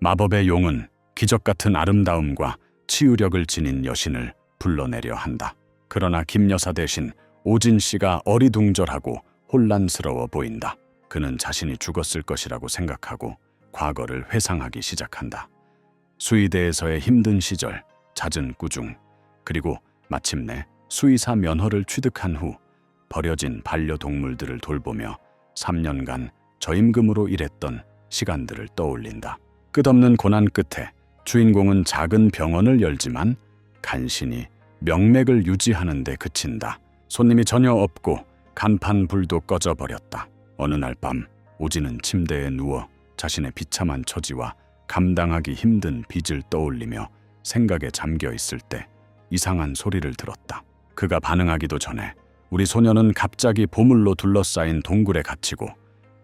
마법의 용은 기적 같은 아름다움과 치유력을 지닌 여신을 불러내려 한다. 그러나 김 여사 대신 오진 씨가 어리둥절하고 혼란스러워 보인다. 그는 자신이 죽었을 것이라고 생각하고 과거를 회상하기 시작한다. 수의대에서의 힘든 시절, 잦은 꾸중, 그리고 마침내 수의사 면허를 취득한 후 버려진 반려동물들을 돌보며 3년간 저임금으로 일했던 시간들을 떠올린다. 끝없는 고난 끝에 주인공은 작은 병원을 열지만 간신히 명맥을 유지하는 데 그친다. 손님이 전혀 없고 간판 불도 꺼져버렸다. 어느 날 밤 오진은 침대에 누워 자신의 비참한 처지와 감당하기 힘든 빚을 떠올리며 생각에 잠겨 있을 때 이상한 소리를 들었다. 그가 반응하기도 전에 우리 소녀는 갑자기 보물로 둘러싸인 동굴에 갇히고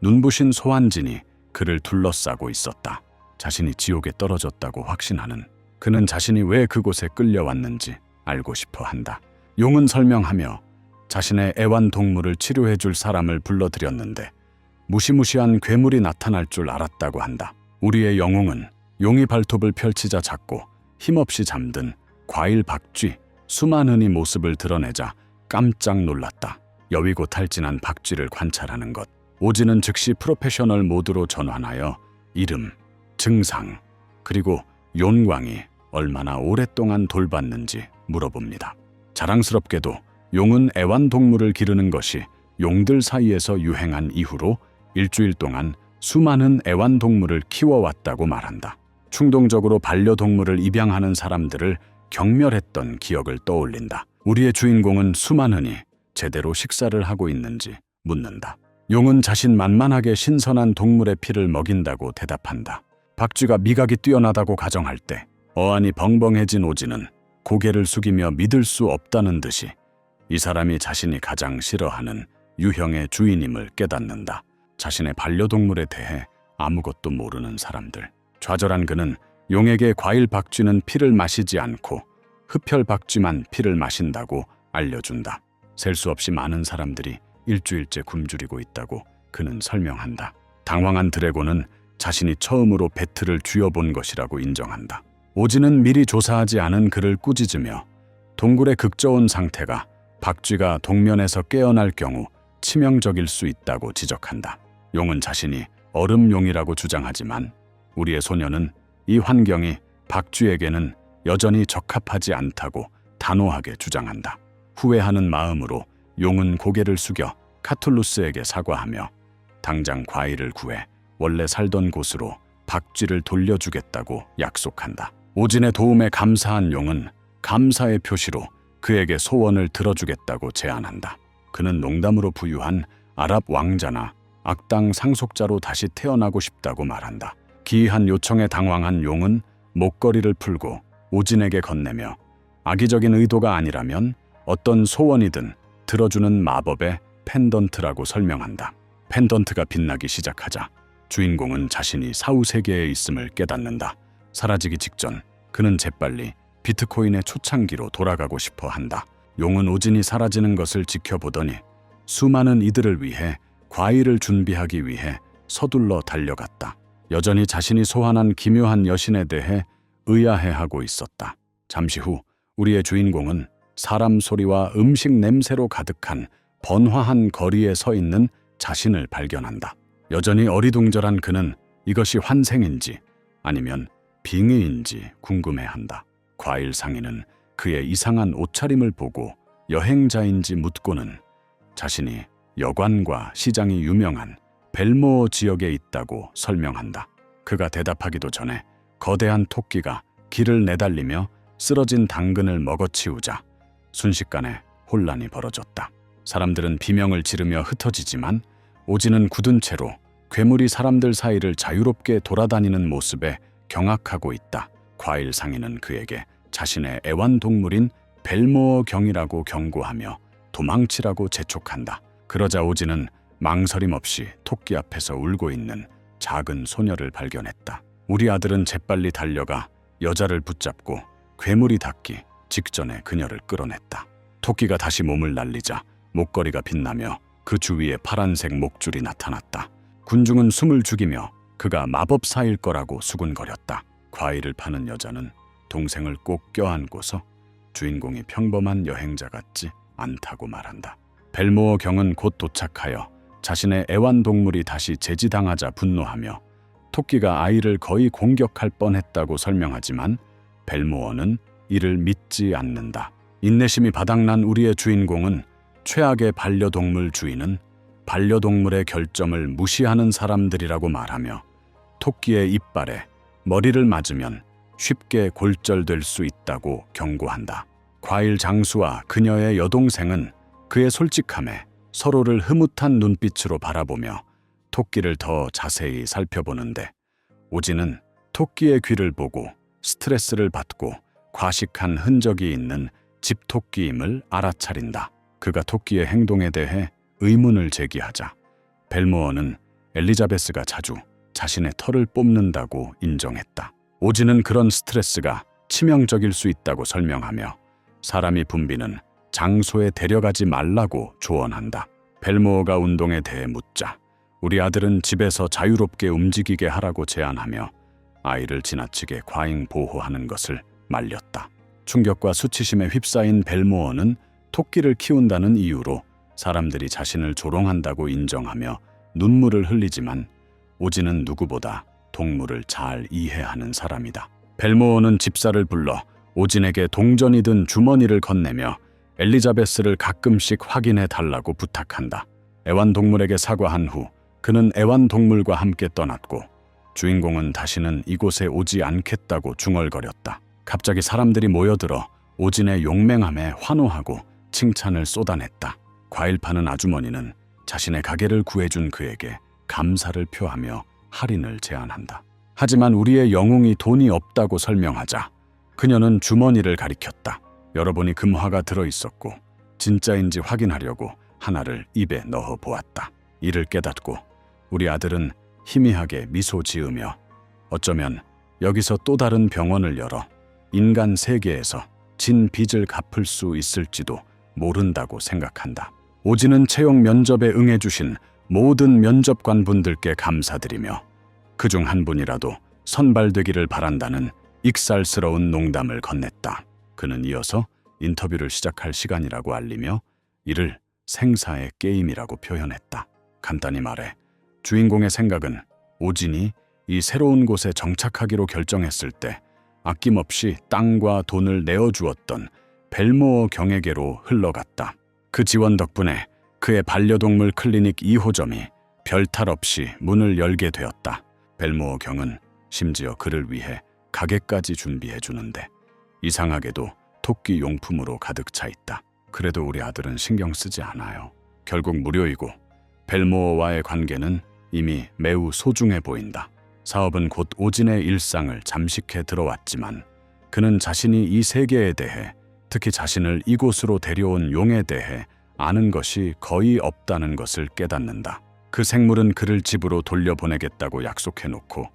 눈부신 소환진이 그를 둘러싸고 있었다. 자신이 지옥에 떨어졌다고 확신하는 그는 자신이 왜 그곳에 끌려왔는지 알고 싶어 한다. 용은 설명하며 자신의 애완동물을 치료해줄 사람을 불러들였는데 무시무시한 괴물이 나타날 줄 알았다고 한다. 우리의 영웅은 용이 발톱을 펼치자 작고 힘없이 잠든 과일 박쥐 수만은이 모습을 드러내자 깜짝 놀랐다. 여위고 탈진한 박쥐를 관찰하는 것. 오진은 즉시 프로페셔널 모드로 전환하여 이름, 증상, 그리고 용광이 얼마나 오랫동안 돌봤는지 물어봅니다. 자랑스럽게도 용은 애완동물을 기르는 것이 용들 사이에서 유행한 이후로 일주일 동안 수많은 애완동물을 키워왔다고 말한다. 충동적으로 반려동물을 입양하는 사람들을 경멸했던 기억을 떠올린다. 우리의 주인공은 수만은이 제대로 식사를 하고 있는지 묻는다. 용은 자신만만하게 신선한 동물의 피를 먹인다고 대답한다. 박쥐가 미각이 뛰어나다고 가정할 때 어안이 벙벙해진 오진은 고개를 숙이며 믿을 수 없다는 듯이 이 사람이 자신이 가장 싫어하는 유형의 주인임을 깨닫는다. 자신의 반려동물에 대해 아무것도 모르는 사람들. 좌절한 그는 용에게 과일 박쥐는 피를 마시지 않고 흡혈 박쥐만 피를 마신다고 알려준다. 셀 수 없이 많은 사람들이 일주일째 굶주리고 있다고 그는 설명한다. 당황한 드래곤은 자신이 처음으로 배틀을 쥐어본 것이라고 인정한다. 오진은 미리 조사하지 않은 그를 꾸짖으며 동굴의 극저온 상태가 박쥐가 동면에서 깨어날 경우 치명적일 수 있다고 지적한다. 용은 자신이 얼음용이라고 주장하지만 우리의 소녀는 이 환경이 박쥐에게는 여전히 적합하지 않다고 단호하게 주장한다. 후회하는 마음으로 용은 고개를 숙여 카툴루스에게 사과하며 당장 과일을 구해 원래 살던 곳으로 박쥐를 돌려주겠다고 약속한다. 오진의 도움에 감사한 용은 감사의 표시로 그에게 소원을 들어주겠다고 제안한다. 그는 농담으로 부유한 아랍 왕자나 악당 상속자로 다시 태어나고 싶다고 말한다. 기이한 요청에 당황한 용은 목걸이를 풀고 오진에게 건네며 악의적인 의도가 아니라면 어떤 소원이든 들어주는 마법의 펜던트라고 설명한다. 펜던트가 빛나기 시작하자 주인공은 자신이 사후세계에 있음을 깨닫는다. 사라지기 직전 그는 재빨리 비트코인의 초창기로 돌아가고 싶어 한다. 용은 오진이 사라지는 것을 지켜보더니 수많은 이들을 위해 과일을 준비하기 위해 서둘러 달려갔다. 여전히 자신이 소환한 기묘한 여신에 대해 의아해하고 있었다. 잠시 후 우리의 주인공은 사람 소리와 음식 냄새로 가득한 번화한 거리에 서 있는 자신을 발견한다. 여전히 어리둥절한 그는 이것이 환생인지 아니면 빙의인지 궁금해한다. 과일 상인은 그의 이상한 옷차림을 보고 여행자인지 묻고는 자신이 여관과 시장이 유명한 벨모어 지역에 있다고 설명한다. 그가 대답하기도 전에 거대한 토끼가 길을 내달리며 쓰러진 당근을 먹어치우자 순식간에 혼란이 벌어졌다. 사람들은 비명을 지르며 흩어지지만 오진은 굳은 채로 괴물이 사람들 사이를 자유롭게 돌아다니는 모습에 경악하고 있다. 과일 상인은 그에게 자신의 애완동물인 벨모어 경이라고 경고하며 도망치라고 재촉한다. 그러자 오진은 망설임 없이 토끼 앞에서 울고 있는 작은 소녀를 발견했다. 우리 아들은 재빨리 달려가 여자를 붙잡고 괴물이 닿기 직전에 그녀를 끌어냈다. 토끼가 다시 몸을 날리자 목걸이가 빛나며 그 주위에 파란색 목줄이 나타났다. 군중은 숨을 죽이며 그가 마법사일 거라고 수군거렸다. 과일을 파는 여자는 동생을 꼭 껴안고서 주인공이 평범한 여행자 같지 않다고 말한다. 벨모어 경은 곧 도착하여 자신의 애완동물이 다시 제지당하자 분노하며 토끼가 아이를 거의 공격할 뻔했다고 설명하지만 벨모어는 이를 믿지 않는다. 인내심이 바닥난 우리의 주인공은 최악의 반려동물 주인은 반려동물의 결점을 무시하는 사람들이라고 말하며 토끼의 이빨에 머리를 맞으면 쉽게 골절될 수 있다고 경고한다. 과일 장수와 그녀의 여동생은 그의 솔직함에 서로를 흐뭇한 눈빛으로 바라보며 토끼를 더 자세히 살펴보는데 오지는 토끼의 귀를 보고 스트레스를 받고 과식한 흔적이 있는 집토끼임을 알아차린다. 그가 토끼의 행동에 대해 의문을 제기하자 벨모어는 엘리자베스가 자주 자신의 털을 뽑는다고 인정했다. 오지는 그런 스트레스가 치명적일 수 있다고 설명하며 사람이 붐비는 장소에 데려가지 말라고 조언한다. 벨모어가 운동에 대해 묻자 우리 아들은 집에서 자유롭게 움직이게 하라고 제안하며 아이를 지나치게 과잉 보호하는 것을 말렸다. 충격과 수치심에 휩싸인 벨모어는 토끼를 키운다는 이유로 사람들이 자신을 조롱한다고 인정하며 눈물을 흘리지만 오지는 누구보다 동물을 잘 이해하는 사람이다. 벨모어는 집사를 불러 오진에게 동전이 든 주머니를 건네며 엘리자베스를 가끔씩 확인해 달라고 부탁한다. 애완동물에게 사과한 후 그는 애완동물과 함께 떠났고 주인공은 다시는 이곳에 오지 않겠다고 중얼거렸다. 갑자기 사람들이 모여들어 오진의 용맹함에 환호하고 칭찬을 쏟아냈다. 과일 파는 아주머니는 자신의 가게를 구해준 그에게 감사를 표하며 할인을 제안한다. 하지만 우리의 영웅이 돈이 없다고 설명하자 그녀는 주머니를 가리켰다. 열어보니 금화가 들어있었고 진짜인지 확인하려고 하나를 입에 넣어 보았다. 이를 깨닫고 우리 아들은 희미하게 미소 지으며 어쩌면 여기서 또 다른 병원을 열어 인간 세계에서 진 빚을 갚을 수 있을지도 모른다고 생각한다. 오지는 채용 면접에 응해주신 모든 면접관분들께 감사드리며 그중 한 분이라도 선발되기를 바란다는 익살스러운 농담을 건넸다. 그는 이어서 인터뷰를 시작할 시간이라고 알리며 이를 생사의 게임이라고 표현했다. 간단히 말해 주인공의 생각은 오진이 이 새로운 곳에 정착하기로 결정했을 때 아낌없이 땅과 돈을 내어주었던 벨모어 경에게로 흘러갔다. 그 지원 덕분에 그의 반려동물 클리닉 2호점이 별탈 없이 문을 열게 되었다. 벨모어 경은 심지어 그를 위해 가게까지 준비해 주는데 이상하게도 토끼 용품으로 가득 차 있다. 그래도 우리 아들은 신경 쓰지 않아요. 결국 무료이고 벨모어와의 관계는 이미 매우 소중해 보인다. 사업은 곧 오진의 일상을 잠식해 들어왔지만 그는 자신이 이 세계에 대해 특히 자신을 이곳으로 데려온 용에 대해 아는 것이 거의 없다는 것을 깨닫는다. 그 생물은 그를 집으로 돌려보내겠다고 약속해놓고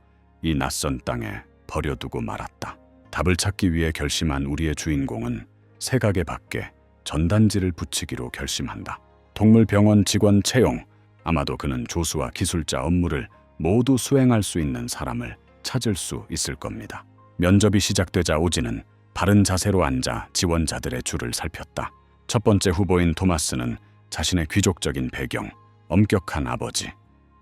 이 낯선 땅에 버려두고 말았다. 답을 찾기 위해 결심한 우리의 주인공은 새가게 밖에 전단지를 붙이기로 결심한다. 동물병원 직원 채용, 아마도 그는 조수와 기술자 업무를 모두 수행할 수 있는 사람을 찾을 수 있을 겁니다. 면접이 시작되자 오진은 바른 자세로 앉아 지원자들의 줄을 살폈다. 첫 번째 후보인 토마스는 자신의 귀족적인 배경, 엄격한 아버지,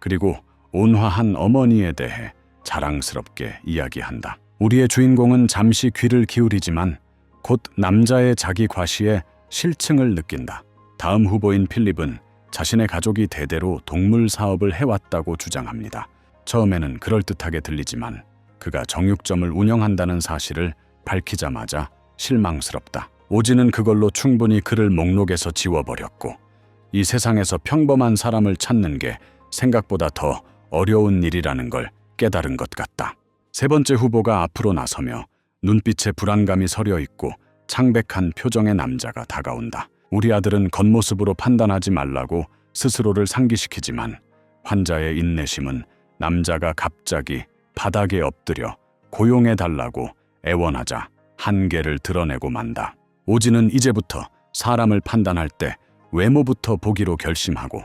그리고 온화한 어머니에 대해 자랑스럽게 이야기한다. 우리의 주인공은 잠시 귀를 기울이지만 곧 남자의 자기 과시에 실증을 느낀다. 다음 후보인 필립은 자신의 가족이 대대로 동물 사업을 해왔다고 주장합니다. 처음에는 그럴듯하게 들리지만 그가 정육점을 운영한다는 사실을 밝히자마자 실망스럽다. 오지는 그걸로 충분히 그를 목록에서 지워버렸고 이 세상에서 평범한 사람을 찾는 게 생각보다 더 어려운 일이라는 걸 깨달은 것 같다. 세 번째 후보가 앞으로 나서며 눈빛에 불안감이 서려 있고 창백한 표정의 남자가 다가온다. 우리 아들은 겉모습으로 판단하지 말라고 스스로를 상기시키지만 환자의 인내심은 남자가 갑자기 바닥에 엎드려 고용해달라고 애원하자 한계를 드러내고 만다. 오지는 이제부터 사람을 판단할 때 외모부터 보기로 결심하고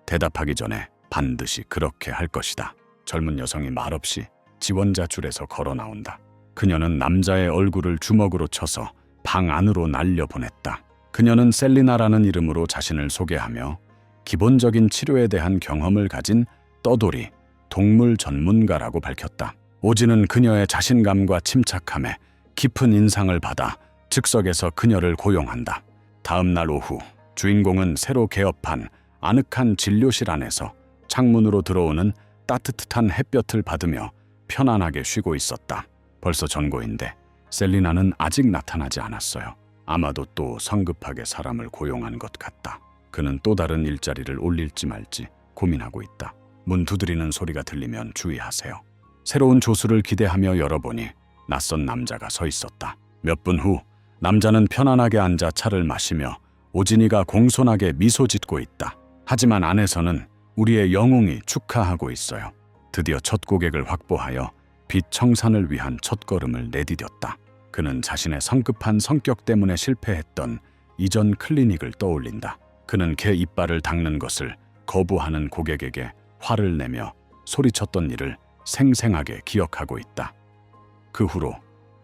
대답하기 전에 반드시 그렇게 할 것이다. 젊은 여성이 말없이 지원자 줄에서 걸어 나온다. 그녀는 남자의 얼굴을 주먹으로 쳐서 방 안으로 날려보냈다. 그녀는 셀리나라는 이름으로 자신을 소개하며 기본적인 치료에 대한 경험을 가진 떠돌이 동물 전문가라고 밝혔다. 오진은 그녀의 자신감과 침착함에 깊은 인상을 받아 즉석에서 그녀를 고용한다. 다음 날 오후 주인공은 새로 개업한 아늑한 진료실 안에서 창문으로 들어오는 따뜻한 햇볕을 받으며 편안하게 쉬고 있었다. 벌써 전고인데 셀리나는 아직 나타나지 않았어요. 아마도 또 성급하게 사람을 고용한 것 같다. 그는 또 다른 일자리를 올릴지 말지 고민하고 있다. 문 두드리는 소리가 들리면 주의하세요. 새로운 조수를 기대하며 열어보니 낯선 남자가 서 있었다. 몇 분 후 남자는 편안하게 앉아 차를 마시며 오진이가 공손하게 미소 짓고 있다. 하지만 안에서는 우리의 영웅이 축하하고 있어요. 드디어 첫 고객을 확보하여 빚 청산을 위한 첫걸음을 내디뎠다. 그는 자신의 성급한 성격 때문에 실패했던 이전 클리닉을 떠올린다. 그는 개 이빨을 닦는 것을 거부하는 고객에게 화를 내며 소리쳤던 일을 생생하게 기억하고 있다. 그 후로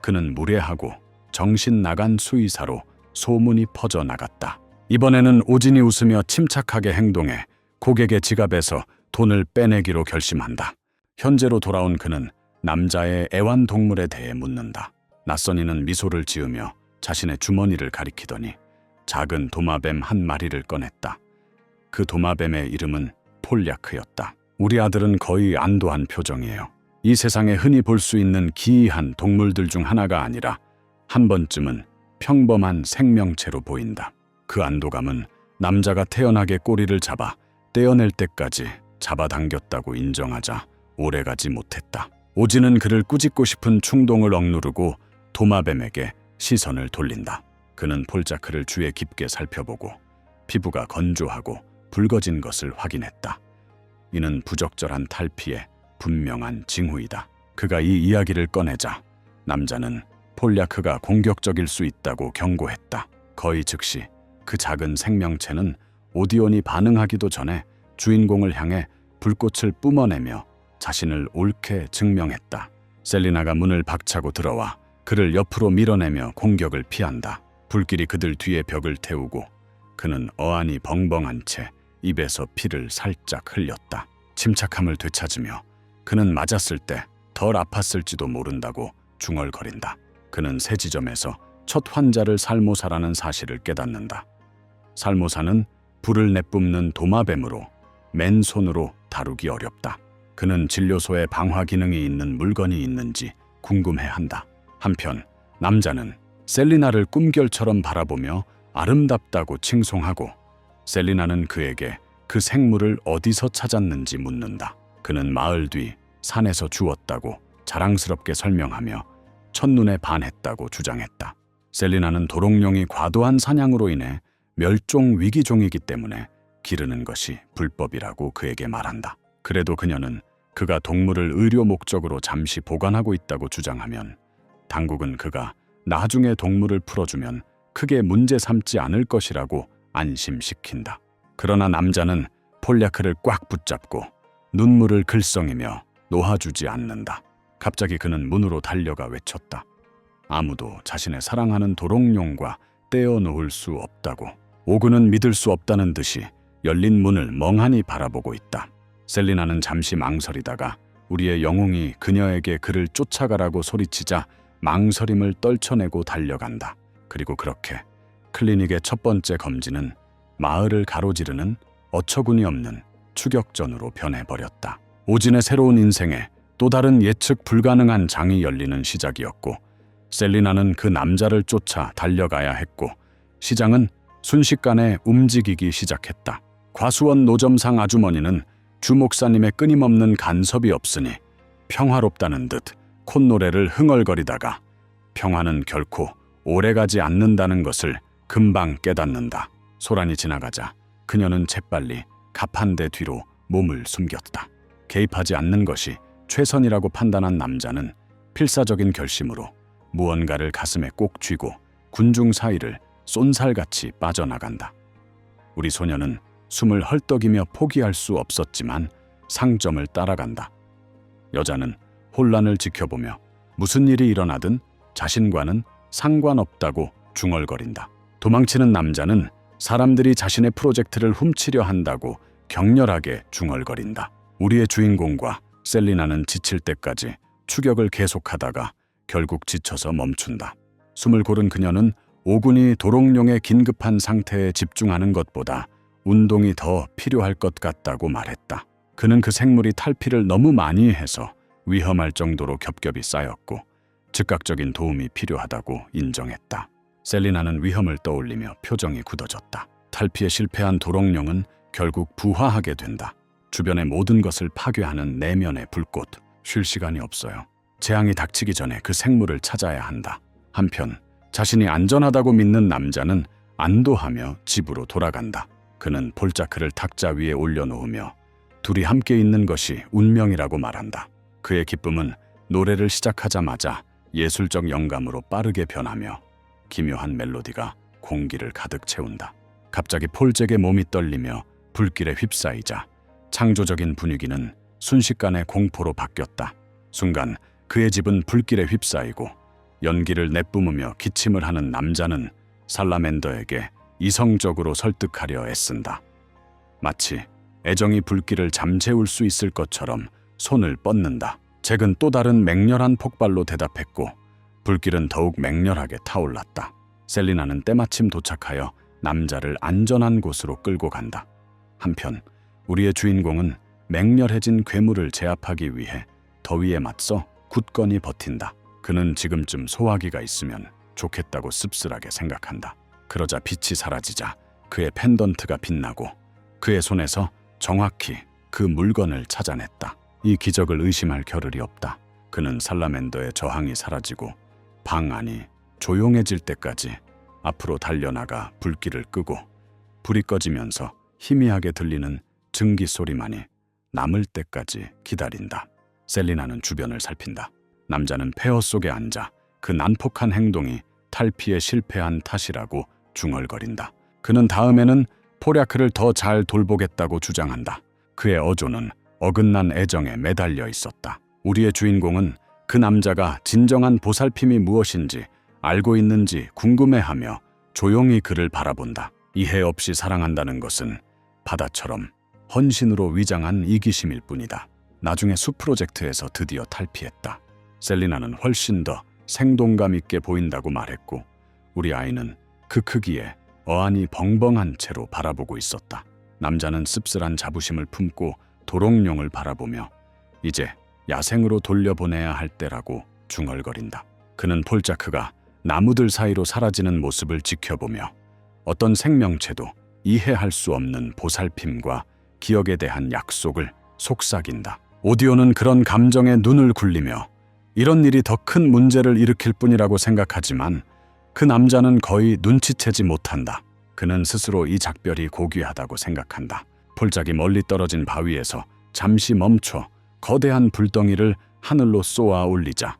그는 무례하고 정신 나간 수의사로 소문이 퍼져나갔다. 이번에는 오진이 웃으며 침착하게 행동해 고객의 지갑에서 돈을 빼내기로 결심한다. 현재로 돌아온 그는 남자의 애완동물에 대해 묻는다. 낯선 이는 미소를 지으며 자신의 주머니를 가리키더니 작은 도마뱀 한 마리를 꺼냈다. 그 도마뱀의 이름은 폴야크였다. 우리 아들은 거의 안도한 표정이에요. 이 세상에 흔히 볼 수 있는 기이한 동물들 중 하나가 아니라 한 번쯤은 평범한 생명체로 보인다. 그 안도감은 남자가 태연하게 꼬리를 잡아 떼어낼 때까지 잡아당겼다고 인정하자 오래가지 못했다. 오진은 그를 꾸짖고 싶은 충동을 억누르고 도마뱀에게 시선을 돌린다. 그는 폴자크를 주에 깊게 살펴보고 피부가 건조하고 붉어진 것을 확인했다. 이는 부적절한 탈피의 분명한 징후이다. 그가 이 이야기를 꺼내자 남자는 폴야크가 공격적일 수 있다고 경고했다. 거의 즉시 그 작은 생명체는 오디온이 반응하기도 전에 주인공을 향해 불꽃을 뿜어내며 자신을 옳게 증명했다. 셀리나가 문을 박차고 들어와 그를 옆으로 밀어내며 공격을 피한다. 불길이 그들 뒤에 벽을 태우고 그는 어안이 벙벙한 채 입에서 피를 살짝 흘렸다. 침착함을 되찾으며 그는 맞았을 때 덜 아팠을지도 모른다고 중얼거린다. 그는 새 지점에서 첫 환자를 살모사라는 사실을 깨닫는다. 살모사는 불을 내뿜는 도마뱀으로 맨손으로 다루기 어렵다. 그는 진료소에 방화 기능이 있는 물건이 있는지 궁금해한다. 한편 남자는 셀리나를 꿈결처럼 바라보며 아름답다고 칭송하고 셀리나는 그에게 그 생물을 어디서 찾았는지 묻는다. 그는 마을 뒤 산에서 주웠다고 자랑스럽게 설명하며 첫눈에 반했다고 주장했다. 셀리나는 도롱뇽이 과도한 사냥으로 인해 멸종 위기종이기 때문에 기르는 것이 불법이라고 그에게 말한다. 그래도 그녀는 그가 동물을 의료 목적으로 잠시 보관하고 있다고 주장하면 당국은 그가 나중에 동물을 풀어주면 크게 문제 삼지 않을 것이라고 안심시킨다. 그러나 남자는 폴야크를 꽉 붙잡고 눈물을 글썽이며 놓아주지 않는다. 갑자기 그는 문으로 달려가 외쳤다. 아무도 자신의 사랑하는 도롱뇽과 떼어놓을 수 없다고. 오그는 믿을 수 없다는 듯이 열린 문을 멍하니 바라보고 있다. 셀리나는 잠시 망설이다가 우리의 영웅이 그녀에게 그를 쫓아가라고 소리치자 망설임을 떨쳐내고 달려간다. 그리고 그렇게 클리닉의 첫 번째 검진은 마을을 가로지르는 어처구니 없는 추격전으로 변해버렸다. 오진의 새로운 인생에 또 다른 예측 불가능한 장이 열리는 시작이었고 셀리나는 그 남자를 쫓아 달려가야 했고 시장은 순식간에 움직이기 시작했다. 과수원 노점상 아주머니는 주 목사님의 끊임없는 간섭이 없으니 평화롭다는 듯 콧노래를 흥얼거리다가 평화는 결코 오래가지 않는다는 것을 금방 깨닫는다. 소란이 지나가자 그녀는 재빨리 갑판대 뒤로 몸을 숨겼다. 개입하지 않는 것이 최선이라고 판단한 남자는 필사적인 결심으로 무언가를 가슴에 꼭 쥐고 군중 사이를 쏜살같이 빠져나간다. 우리 소녀는 숨을 헐떡이며 포기할 수 없었지만 상점을 따라간다. 여자는 혼란을 지켜보며 무슨 일이 일어나든 자신과는 상관없다고 중얼거린다. 도망치는 남자는 사람들이 자신의 프로젝트를 훔치려 한다고 격렬하게 중얼거린다. 우리의 주인공과 셀리나는 지칠 때까지 추격을 계속하다가 결국 지쳐서 멈춘다. 숨을 고른 그녀는 오군이 도롱뇽의 긴급한 상태에 집중하는 것보다 운동이 더 필요할 것 같다고 말했다. 그는 그 생물이 탈피를 너무 많이 해서 위험할 정도로 겹겹이 쌓였고 즉각적인 도움이 필요하다고 인정했다. 셀리나는 위험을 떠올리며 표정이 굳어졌다. 탈피에 실패한 도롱뇽은 결국 부화하게 된다. 주변의 모든 것을 파괴하는 내면의 불꽃. 쉴 시간이 없어요. 재앙이 닥치기 전에 그 생물을 찾아야 한다. 한편 자신이 안전하다고 믿는 남자는 안도하며 집으로 돌아간다. 그는 폴자크를 탁자 위에 올려놓으며 둘이 함께 있는 것이 운명이라고 말한다. 그의 기쁨은 노래를 시작하자마자 예술적 영감으로 빠르게 변하며 기묘한 멜로디가 공기를 가득 채운다. 갑자기 폴잭의 몸이 떨리며 불길에 휩싸이자 창조적인 분위기는 순식간에 공포로 바뀌었다. 순간 그의 집은 불길에 휩싸이고 연기를 내뿜으며 기침을 하는 남자는 살라멘더에게 이성적으로 설득하려 애쓴다. 마치 애정이 불길을 잠재울 수 있을 것처럼 손을 뻗는다. 잭은 또 다른 맹렬한 폭발로 대답했고 불길은 더욱 맹렬하게 타올랐다. 셀리나는 때마침 도착하여 남자를 안전한 곳으로 끌고 간다. 한편 우리의 주인공은 맹렬해진 괴물을 제압하기 위해 더위에 맞서 굳건히 버틴다. 그는 지금쯤 소화기가 있으면 좋겠다고 씁쓸하게 생각한다. 그러자 빛이 사라지자 그의 펜던트가 빛나고 그의 손에서 정확히 그 물건을 찾아냈다. 이 기적을 의심할 겨를이 없다. 그는 살라멘더의 저항이 사라지고 방 안이 조용해질 때까지 앞으로 달려나가 불길을 끄고 불이 꺼지면서 희미하게 들리는 증기 소리만이 남을 때까지 기다린다. 셀리나는 주변을 살핀다. 남자는 폐허 속에 앉아 그 난폭한 행동이 탈피에 실패한 탓이라고 중얼거린다. 그는 다음에는 포랴크를 더 잘 돌보겠다고 주장한다. 그의 어조는 어긋난 애정에 매달려 있었다. 우리의 주인공은 그 남자가 진정한 보살핌이 무엇인지 알고 있는지 궁금해하며 조용히 그를 바라본다. 이해 없이 사랑한다는 것은 바다처럼 헌신으로 위장한 이기심일 뿐이다. 나중에 숲 프로젝트에서 드디어 탈피했다. 셀리나는 훨씬 더 생동감 있게 보인다고 말했고 우리 아이는 그 크기에 어안이 벙벙한 채로 바라보고 있었다. 남자는 씁쓸한 자부심을 품고 도롱뇽을 바라보며 이제 야생으로 돌려보내야 할 때라고 중얼거린다. 그는 폴자크가 나무들 사이로 사라지는 모습을 지켜보며 어떤 생명체도 이해할 수 없는 보살핌과 기억에 대한 약속을 속삭인다. 오디오는 그런 감정에 눈을 굴리며 이런 일이 더 큰 문제를 일으킬 뿐이라고 생각하지만 그 남자는 거의 눈치채지 못한다. 그는 스스로 이 작별이 고귀하다고 생각한다. 폴짝이 멀리 떨어진 바위에서 잠시 멈춰 거대한 불덩이를 하늘로 쏘아 올리자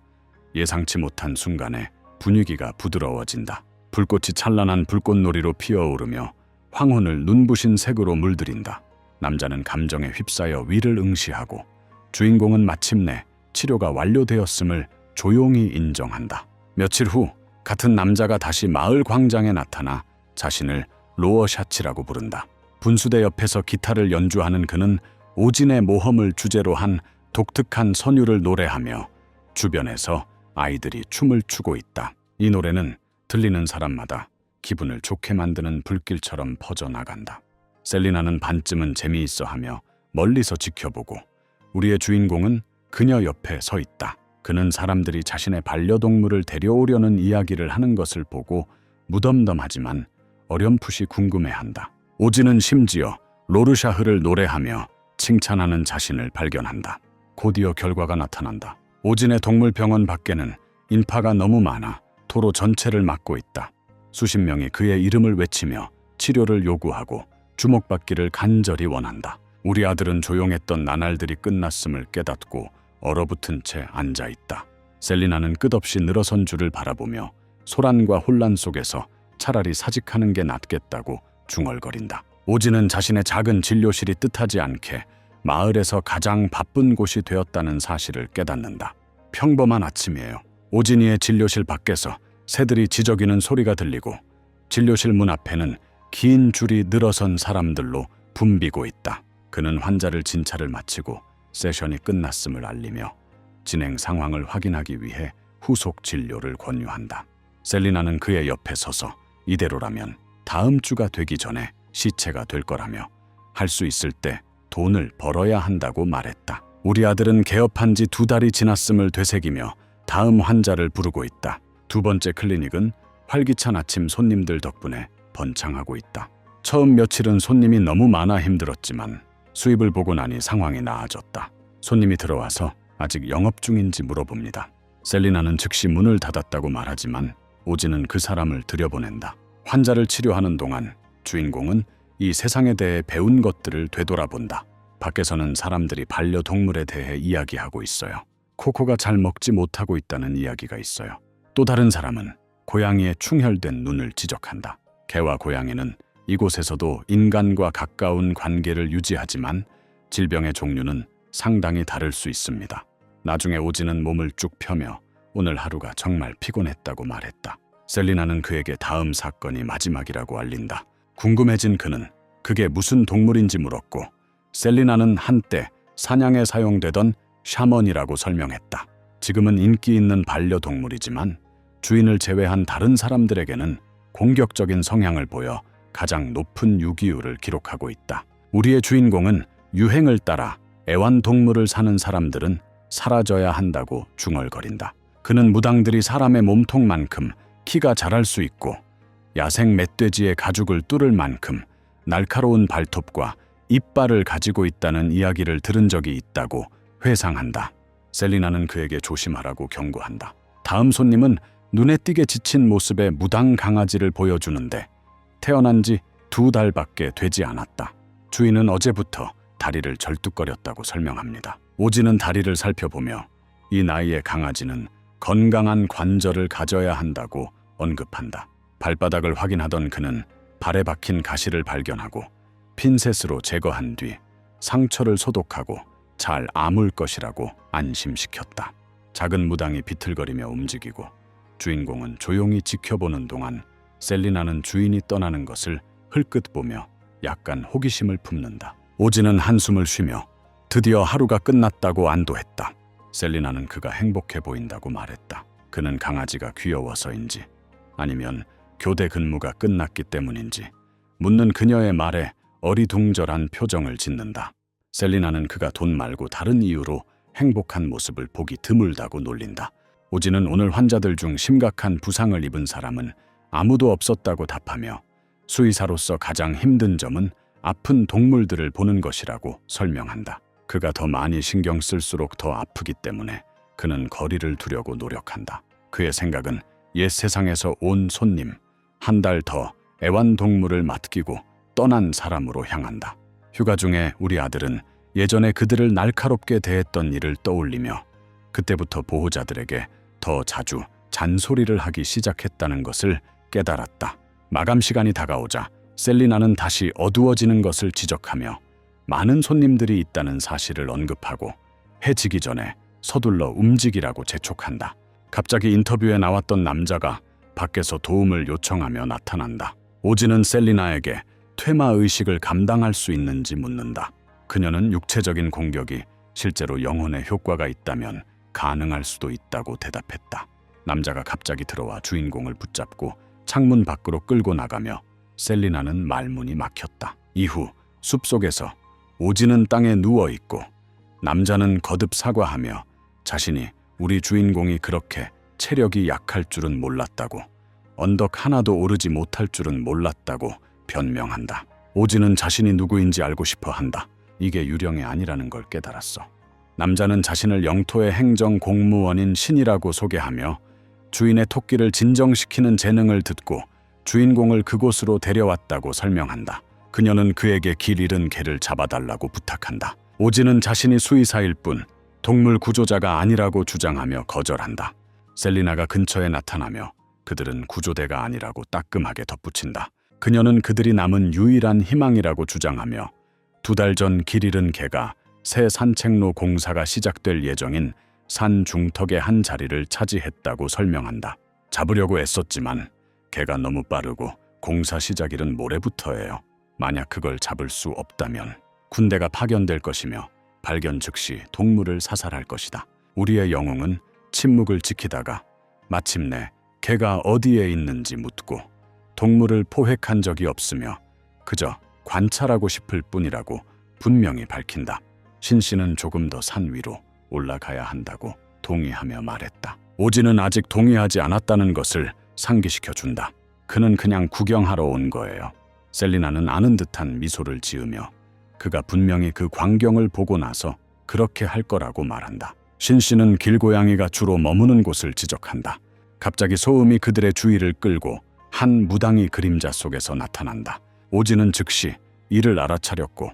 예상치 못한 순간에 분위기가 부드러워진다. 불꽃이 찬란한 불꽃놀이로 피어오르며 황혼을 눈부신 색으로 물들인다. 남자는 감정에 휩싸여 위를 응시하고 주인공은 마침내 치료가 완료되었음을 조용히 인정한다. 며칠 후 같은 남자가 다시 마을 광장에 나타나 자신을 로어샤치라고 부른다. 분수대 옆에서 기타를 연주하는 그는 오진의 모험을 주제로 한 독특한 선율을 노래하며 주변에서 아이들이 춤을 추고 있다. 이 노래는 들리는 사람마다 기분을 좋게 만드는 불길처럼 퍼져나간다. 셀리나는 반쯤은 재미있어 하며 멀리서 지켜보고 우리의 주인공은 그녀 옆에 서 있다. 그는 사람들이 자신의 반려동물을 데려오려는 이야기를 하는 것을 보고 무덤덤하지만 어렴풋이 궁금해한다. 오진은 심지어 로르샤흐를 노래하며 칭찬하는 자신을 발견한다. 곧이어 결과가 나타난다. 오진의 동물병원 밖에는 인파가 너무 많아 도로 전체를 막고 있다. 수십 명이 그의 이름을 외치며 치료를 요구하고 주목받기를 간절히 원한다. 우리 아들은 조용했던 나날들이 끝났음을 깨닫고 얼어붙은 채 앉아있다. 셀리나는 끝없이 늘어선 줄을 바라보며 소란과 혼란 속에서 차라리 사직하는 게 낫겠다고 중얼거린다. 오진은 자신의 작은 진료실이 뜻하지 않게 마을에서 가장 바쁜 곳이 되었다는 사실을 깨닫는다. 평범한 아침이에요. 오진이의 진료실 밖에서 새들이 지저귀는 소리가 들리고 진료실 문 앞에는 긴 줄이 늘어선 사람들로 붐비고 있다. 그는 환자를 진찰을 마치고 세션이 끝났음을 알리며 진행 상황을 확인하기 위해 후속 진료를 권유한다. 셀리나는 그의 옆에 서서 이대로라면 다음 주가 되기 전에 시체가 될 거라며 할 수 있을 때 돈을 벌어야 한다고 말했다. 우리 아들은 개업한 지 2달이 지났음을 되새기며 다음 환자를 부르고 있다. 두 번째 클리닉은 활기찬 아침 손님들 덕분에 번창하고 있다. 처음 며칠은 손님이 너무 많아 힘들었지만 수입을 보고 나니 상황이 나아졌다. 손님이 들어와서 아직 영업 중인지 물어봅니다. 셀리나는 즉시 문을 닫았다고 말하지만 오진은 그 사람을 들여보낸다. 환자를 치료하는 동안 주인공은 이 세상에 대해 배운 것들을 되돌아본다. 밖에서는 사람들이 반려동물에 대해 이야기하고 있어요. 코코가 잘 먹지 못하고 있다는 이야기가 있어요. 또 다른 사람은 고양이의 충혈된 눈을 지적한다. 개와 고양이는 이곳에서도 인간과 가까운 관계를 유지하지만 질병의 종류는 상당히 다를 수 있습니다. 나중에 오진은 몸을 쭉 펴며 오늘 하루가 정말 피곤했다고 말했다. 셀리나는 그에게 다음 사건이 마지막이라고 알린다. 궁금해진 그는 그게 무슨 동물인지 물었고 셀리나는 한때 사냥에 사용되던 샤먼이라고 설명했다. 지금은 인기 있는 반려동물이지만 주인을 제외한 다른 사람들에게는 공격적인 성향을 보여 가장 높은 유기율을 기록하고 있다. 우리의 주인공은 유행을 따라 애완동물을 사는 사람들은 사라져야 한다고 중얼거린다. 그는 무당들이 사람의 몸통만큼 키가 자랄 수 있고 야생 멧돼지의 가죽을 뚫을 만큼 날카로운 발톱과 이빨을 가지고 있다는 이야기를 들은 적이 있다고 회상한다. 셀리나는 그에게 조심하라고 경고한다. 다음 손님은 눈에 띄게 지친 모습의 무당 강아지를 보여주는데 태어난 지 2달밖에 되지 않았다. 주인은 어제부터 다리를 절뚝거렸다고 설명합니다. 오진은 다리를 살펴보며 이 나이의 강아지는 건강한 관절을 가져야 한다고 언급한다. 발바닥을 확인하던 그는 발에 박힌 가시를 발견하고 핀셋으로 제거한 뒤 상처를 소독하고 잘 아물 것이라고 안심시켰다. 작은 무당이 비틀거리며 움직이고 주인공은 조용히 지켜보는 동안 셀리나는 주인이 떠나는 것을 흘끗 보며 약간 호기심을 품는다. 오진은 한숨을 쉬며 드디어 하루가 끝났다고 안도했다. 셀리나는 그가 행복해 보인다고 말했다. 그는 강아지가 귀여워서인지 아니면 교대 근무가 끝났기 때문인지 묻는 그녀의 말에 어리둥절한 표정을 짓는다. 셀리나는 그가 돈 말고 다른 이유로 행복한 모습을 보기 드물다고 놀린다. 오진은 오늘 환자들 중 심각한 부상을 입은 사람은 아무도 없었다고 답하며 수의사로서 가장 힘든 점은 아픈 동물들을 보는 것이라고 설명한다. 그가 더 많이 신경 쓸수록 더 아프기 때문에 그는 거리를 두려고 노력한다. 그의 생각은 옛 세상에서 온 손님, 한 달 더 애완동물을 맡기고 떠난 사람으로 향한다. 휴가 중에 우리 아들은 예전에 그들을 날카롭게 대했던 일을 떠올리며 그때부터 보호자들에게 더 자주 잔소리를 하기 시작했다는 것을 깨달았다. 마감 시간이 다가오자 셀리나는 다시 어두워지는 것을 지적하며 많은 손님들이 있다는 사실을 언급하고 해 지기 전에 서둘러 움직이라고 재촉한다. 갑자기 인터뷰에 나왔던 남자가 밖에서 도움을 요청하며 나타난다. 오진은 셀리나에게 퇴마 의식을 감당할 수 있는지 묻는다. 그녀는 육체적인 공격이 실제로 영혼에 효과가 있다면 가능할 수도 있다고 대답했다. 남자가 갑자기 들어와 주인공을 붙잡고 창문 밖으로 끌고 나가며 셀리나는 말문이 막혔다. 이후 숲속에서 오진은 땅에 누워있고 남자는 거듭 사과하며 자신이 우리 주인공이 그렇게 체력이 약할 줄은 몰랐다고, 언덕 하나도 오르지 못할 줄은 몰랐다고 변명한다. 오진은 자신이 누구인지 알고 싶어 한다. 이게 유령이 아니라는 걸 깨달았어. 남자는 자신을 영토의 행정 공무원인 신이라고 소개하며 주인의 토끼를 진정시키는 재능을 듣고 주인공을 그곳으로 데려왔다고 설명한다. 그녀는 그에게 길 잃은 개를 잡아달라고 부탁한다. 오진은 자신이 수의사일 뿐 동물 구조자가 아니라고 주장하며 거절한다. 셀리나가 근처에 나타나며 그들은 구조대가 아니라고 따끔하게 덧붙인다. 그녀는 그들이 남은 유일한 희망이라고 주장하며 2달 전 길 잃은 개가 새 산책로 공사가 시작될 예정인 산 중턱의 한 자리를 차지했다고 설명한다. 잡으려고 애썼지만 개가 너무 빠르고 공사 시작일은 모레부터예요. 만약 그걸 잡을 수 없다면 군대가 파견될 것이며 발견 즉시 동물을 사살할 것이다. 우리의 영웅은 침묵을 지키다가 마침내 개가 어디에 있는지 묻고 동물을 포획한 적이 없으며 그저 관찰하고 싶을 뿐이라고 분명히 밝힌다. 신 씨는 조금 더 산 위로 올라가야 한다고 동의하며 말했다. 오진은 아직 동의하지 않았다는 것을 상기시켜 준다. 그는 그냥 구경하러 온 거예요. 셀리나는 아는 듯한 미소를 지으며 그가 분명히 그 광경을 보고 나서 그렇게 할 거라고 말한다. 신 씨는 길고양이가 주로 머무는 곳을 지적한다. 갑자기 소음이 그들의 주의를 끌고 한 무당이 그림자 속에서 나타난다. 오진은 즉시 이를 알아차렸고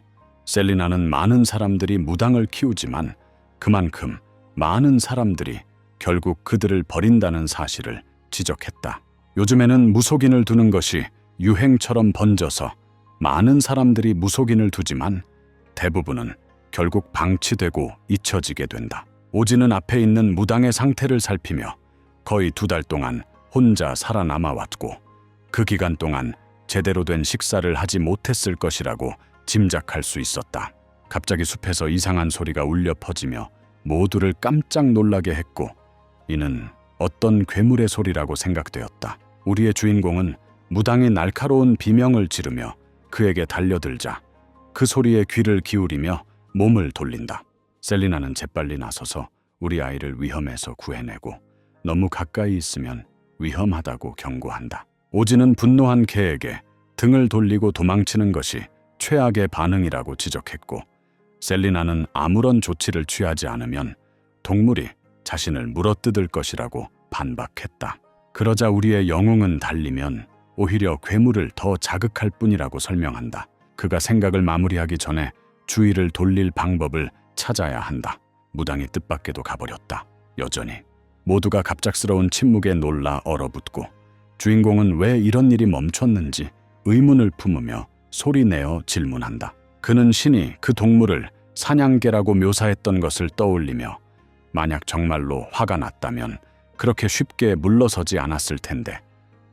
셀리나는 많은 사람들이 무당을 키우지만 그만큼 많은 사람들이 결국 그들을 버린다는 사실을 지적했다. 요즘에는 무속인을 두는 것이 유행처럼 번져서 많은 사람들이 무속인을 두지만 대부분은 결국 방치되고 잊혀지게 된다. 오진은 앞에 있는 무당의 상태를 살피며 거의 2달 동안 혼자 살아남아 왔고 그 기간 동안 제대로 된 식사를 하지 못했을 것이라고 짐작할 수 있었다. 갑자기 숲에서 이상한 소리가 울려 퍼지며 모두를 깜짝 놀라게 했고 이는 어떤 괴물의 소리라고 생각되었다. 우리의 주인공은 무당이 날카로운 비명을 지르며 그에게 달려들자 그 소리에 귀를 기울이며 몸을 돌린다. 셀리나는 재빨리 나서서 우리 아이를 위험에서 구해내고 너무 가까이 있으면 위험하다고 경고한다. 오진은 분노한 개에게 등을 돌리고 도망치는 것이 최악의 반응이라고 지적했고 셀리나는 아무런 조치를 취하지 않으면 동물이 자신을 물어뜯을 것이라고 반박했다. 그러자 우리의 영웅은 달리면 오히려 괴물을 더 자극할 뿐이라고 설명한다. 그가 생각을 마무리하기 전에 주의를 돌릴 방법을 찾아야 한다. 무당이 뜻밖에도 가버렸다. 여전히 모두가 갑작스러운 침묵에 놀라 얼어붙고 주인공은 왜 이런 일이 멈췄는지 의문을 품으며 소리내어 질문한다. 그는 신이 그 동물을 사냥개라고 묘사했던 것을 떠올리며 만약 정말로 화가 났다면 그렇게 쉽게 물러서지 않았을 텐데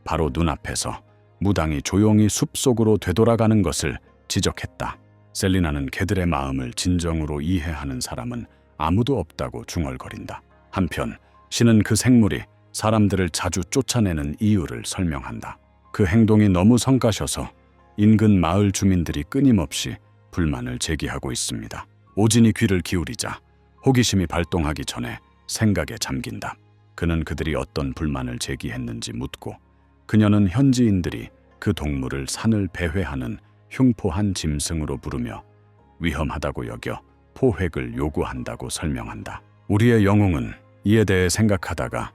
바로 눈앞에서 무당이 조용히 숲속으로 되돌아가는 것을 지적했다. 셀리나는 개들의 마음을 진정으로 이해하는 사람은 아무도 없다고 중얼거린다. 한편 신은 그 생물이 사람들을 자주 쫓아내는 이유를 설명한다. 그 행동이 너무 성가셔서 인근 마을 주민들이 끊임없이 불만을 제기하고 있습니다. 오진이 귀를 기울이자 호기심이 발동하기 전에 생각에 잠긴다. 그는 그들이 어떤 불만을 제기했는지 묻고 그녀는 현지인들이 그 동물을 산을 배회하는 흉포한 짐승으로 부르며 위험하다고 여겨 포획을 요구한다고 설명한다. 우리의 영웅은 이에 대해 생각하다가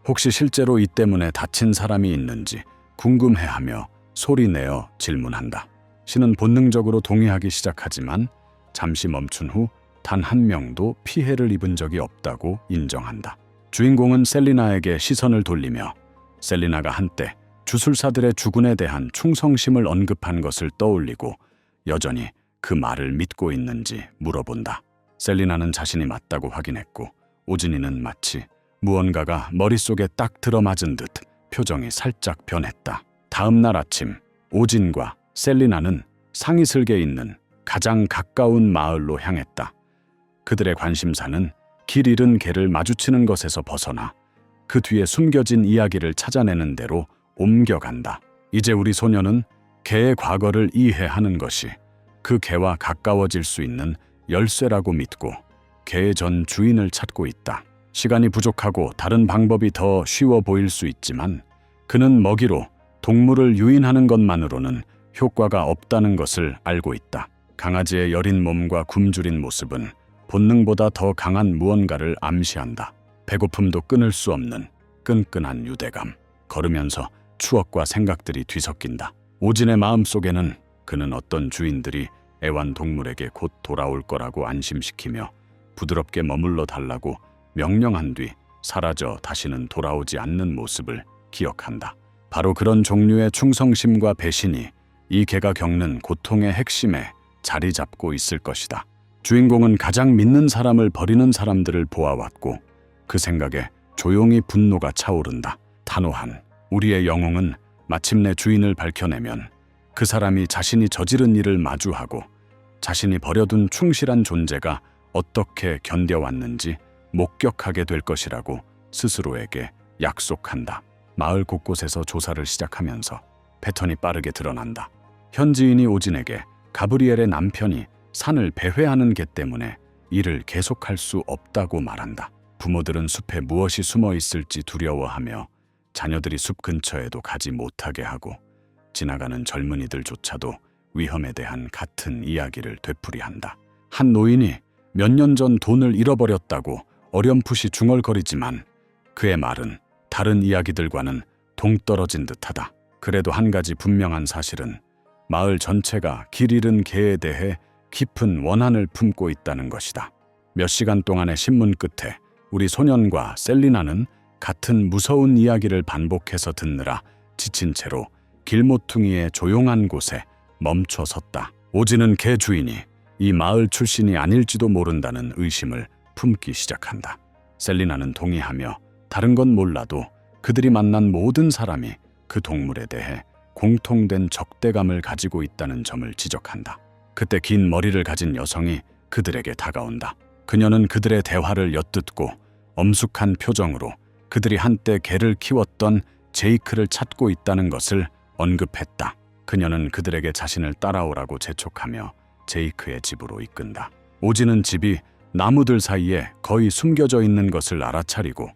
혹시 실제로 이 때문에 다친 사람이 있는지 궁금해하며 소리내어 질문한다. 신은 본능적으로 동의하기 시작하지만 잠시 멈춘 후 단 한 명도 피해를 입은 적이 없다고 인정한다. 주인공은 셀리나에게 시선을 돌리며 셀리나가 한때 주술사들의 주군에 대한 충성심을 언급한 것을 떠올리고 여전히 그 말을 믿고 있는지 물어본다. 셀리나는 자신이 맞다고 확인했고 오진이는 마치 무언가가 머릿속에 딱 들어맞은 듯 표정이 살짝 변했다. 다음 날 아침 오진과 셀리나는 상이슬게 있는 가장 가까운 마을로 향했다. 그들의 관심사는 길 잃은 개를 마주치는 것에서 벗어나 그 뒤에 숨겨진 이야기를 찾아내는 대로 옮겨간다. 이제 우리 소녀는 개의 과거를 이해하는 것이 그 개와 가까워질 수 있는 열쇠라고 믿고 개의 전 주인을 찾고 있다. 시간이 부족하고 다른 방법이 더 쉬워 보일 수 있지만 그는 먹이로 동물을 유인하는 것만으로는 효과가 없다는 것을 알고 있다. 강아지의 여린 몸과 굶주린 모습은 본능보다 더 강한 무언가를 암시한다. 배고픔도 끊을 수 없는 끈끈한 유대감. 걸으면서 추억과 생각들이 뒤섞인다. 오진의 마음속에는 그는 어떤 주인들이 애완동물에게 곧 돌아올 거라고 안심시키며 부드럽게 머물러 달라고 명령한 뒤 사라져 다시는 돌아오지 않는 모습을 기억한다. 바로 그런 종류의 충성심과 배신이 이 개가 겪는 고통의 핵심에 자리 잡고 있을 것이다. 주인공은 가장 믿는 사람을 버리는 사람들을 보아왔고 그 생각에 조용히 분노가 차오른다. 단호한 우리의 영웅은 마침내 주인을 밝혀내면 그 사람이 자신이 저지른 일을 마주하고 자신이 버려둔 충실한 존재가 어떻게 견뎌왔는지 목격하게 될 것이라고 스스로에게 약속한다. 마을 곳곳에서 조사를 시작하면서 패턴이 빠르게 드러난다. 현지인이 오진에게 가브리엘의 남편이 산을 배회하는 개 때문에 일을 계속할 수 없다고 말한다. 부모들은 숲에 무엇이 숨어 있을지 두려워하며 자녀들이 숲 근처에도 가지 못하게 하고 지나가는 젊은이들조차도 위험에 대한 같은 이야기를 되풀이한다. 한 노인이 몇 년 전 돈을 잃어버렸다고 어렴풋이 중얼거리지만 그의 말은 다른 이야기들과는 동떨어진 듯하다. 그래도 한 가지 분명한 사실은 마을 전체가 길 잃은 개에 대해 깊은 원한을 품고 있다는 것이다. 몇 시간 동안의 신문 끝에 우리 소년과 셀리나는 같은 무서운 이야기를 반복해서 듣느라 지친 채로 길모퉁이의 조용한 곳에 멈춰 섰다. 오지는 개 주인이 이 마을 출신이 아닐지도 모른다는 의심을 품기 시작한다. 셀리나는 동의하며 다른 건 몰라도 그들이 만난 모든 사람이 그 동물에 대해 공통된 적대감을 가지고 있다는 점을 지적한다. 그때 긴 머리를 가진 여성이 그들에게 다가온다. 그녀는 그들의 대화를 엿듣고 엄숙한 표정으로 그들이 한때 개를 키웠던 제이크를 찾고 있다는 것을 언급했다. 그녀는 그들에게 자신을 따라오라고 재촉하며 제이크의 집으로 이끈다. 오지는 집이 나무들 사이에 거의 숨겨져 있는 것을 알아차리고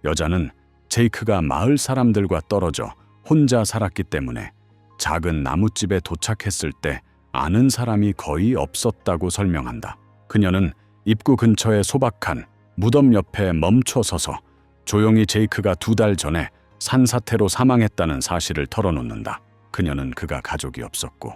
여자는 제이크가 마을 사람들과 떨어져 혼자 살았기 때문에 작은 나무집에 도착했을 때 아는 사람이 거의 없었다고 설명한다. 그녀는 입구 근처의 소박한 무덤 옆에 멈춰 서서 조용히 제이크가 2달 전에 산사태로 사망했다는 사실을 털어놓는다. 그녀는 그가 가족이 없었고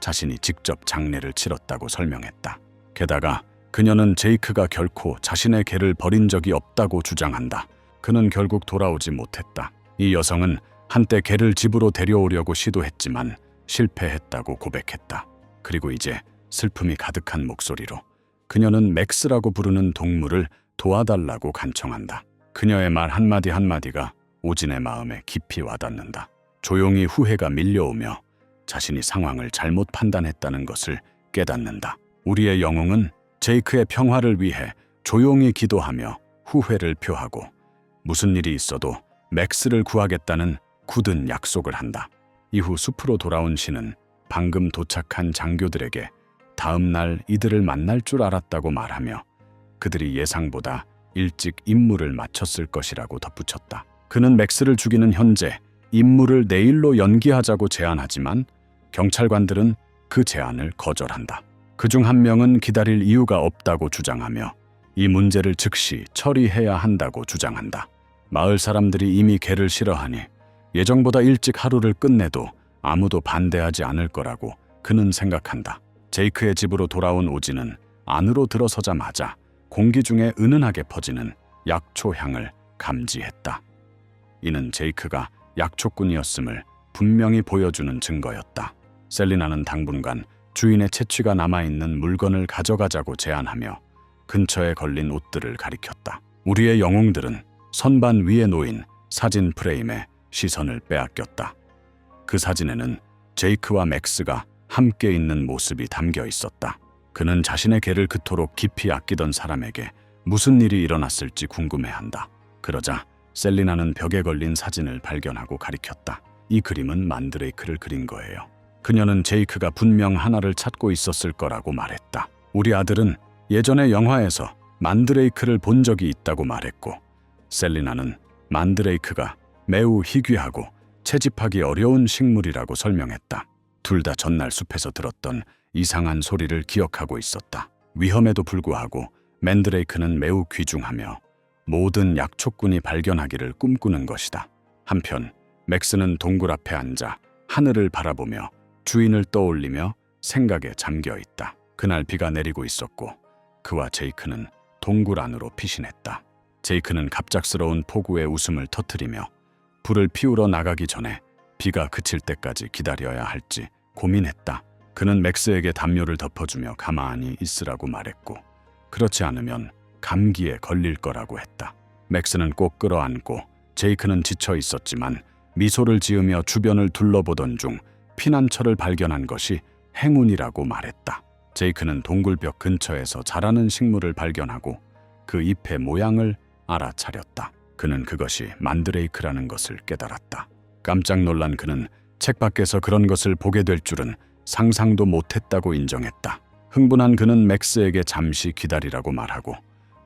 자신이 직접 장례를 치렀다고 설명했다. 게다가 그녀는 제이크가 결코 자신의 개를 버린 적이 없다고 주장한다. 그는 결국 돌아오지 못했다. 이 여성은 한때 개를 집으로 데려오려고 시도했지만 실패했다고 고백했다. 그리고 이제 슬픔이 가득한 목소리로 그녀는 맥스라고 부르는 동물을 도와달라고 간청한다. 그녀의 말 한마디 한마디가 오진의 마음에 깊이 와닿는다. 조용히 후회가 밀려오며 자신이 상황을 잘못 판단했다는 것을 깨닫는다. 우리의 영웅은 제이크의 평화를 위해 조용히 기도하며 후회를 표하고 무슨 일이 있어도 맥스를 구하겠다는 굳은 약속을 한다. 이후 숲으로 돌아온 신은 방금 도착한 장교들에게 다음 날 이들을 만날 줄 알았다고 말하며 그들이 예상보다 일찍 임무를 마쳤을 것이라고 덧붙였다. 그는 맥스를 죽이는 현재 임무를 내일로 연기하자고 제안하지만 경찰관들은 그 제안을 거절한다. 그중 한 명은 기다릴 이유가 없다고 주장하며 이 문제를 즉시 처리해야 한다고 주장한다. 마을 사람들이 이미 개를 싫어하니 예정보다 일찍 하루를 끝내도 아무도 반대하지 않을 거라고 그는 생각한다. 제이크의 집으로 돌아온 오지는 안으로 들어서자마자 공기 중에 은은하게 퍼지는 약초 향을 감지했다. 이는 제이크가 약초꾼이었음을 분명히 보여주는 증거였다. 셀리나는 당분간 주인의 채취가 남아있는 물건을 가져가자고 제안하며 근처에 걸린 옷들을 가리켰다. 우리의 영웅들은 선반 위에 놓인 사진 프레임에 시선을 빼앗겼다. 그 사진에는 제이크와 맥스가 함께 있는 모습이 담겨 있었다. 그는 자신의 개를 그토록 깊이 아끼던 사람에게 무슨 일이 일어났을지 궁금해한다. 그러자 셀리나는 벽에 걸린 사진을 발견하고 가리켰다. 이 그림은 만드레이크를 그린 거예요. 그녀는 제이크가 분명 하나를 찾고 있었을 거라고 말했다. 우리 아들은 예전에 영화에서 만드레이크를 본 적이 있다고 말했고 셀리나는 만드레이크가 매우 희귀하고 채집하기 어려운 식물이라고 설명했다. 둘 다 전날 숲에서 들었던 이상한 소리를 기억하고 있었다. 위험에도 불구하고 맨드레이크는 매우 귀중하며 모든 약초꾼이 발견하기를 꿈꾸는 것이다. 한편 맥스는 동굴 앞에 앉아 하늘을 바라보며 주인을 떠올리며 생각에 잠겨 있다. 그날 비가 내리고 있었고 그와 제이크는 동굴 안으로 피신했다. 제이크는 갑작스러운 폭우에 웃음을 터뜨리며 불을 피우러 나가기 전에 비가 그칠 때까지 기다려야 할지 고민했다. 그는 맥스에게 담요를 덮어주며 가만히 있으라고 말했고, 그렇지 않으면 감기에 걸릴 거라고 했다. 맥스는 꼭 끌어안고 제이크는 지쳐 있었지만 미소를 지으며 주변을 둘러보던 중 피난처를 발견한 것이 행운이라고 말했다. 제이크는 동굴벽 근처에서 자라는 식물을 발견하고 그 잎의 모양을 알아차렸다. 그는 그것이 만드레이크라는 것을 깨달았다. 깜짝 놀란 그는 책 밖에서 그런 것을 보게 될 줄은 상상도 못했다고 인정했다. 흥분한 그는 맥스에게 잠시 기다리라고 말하고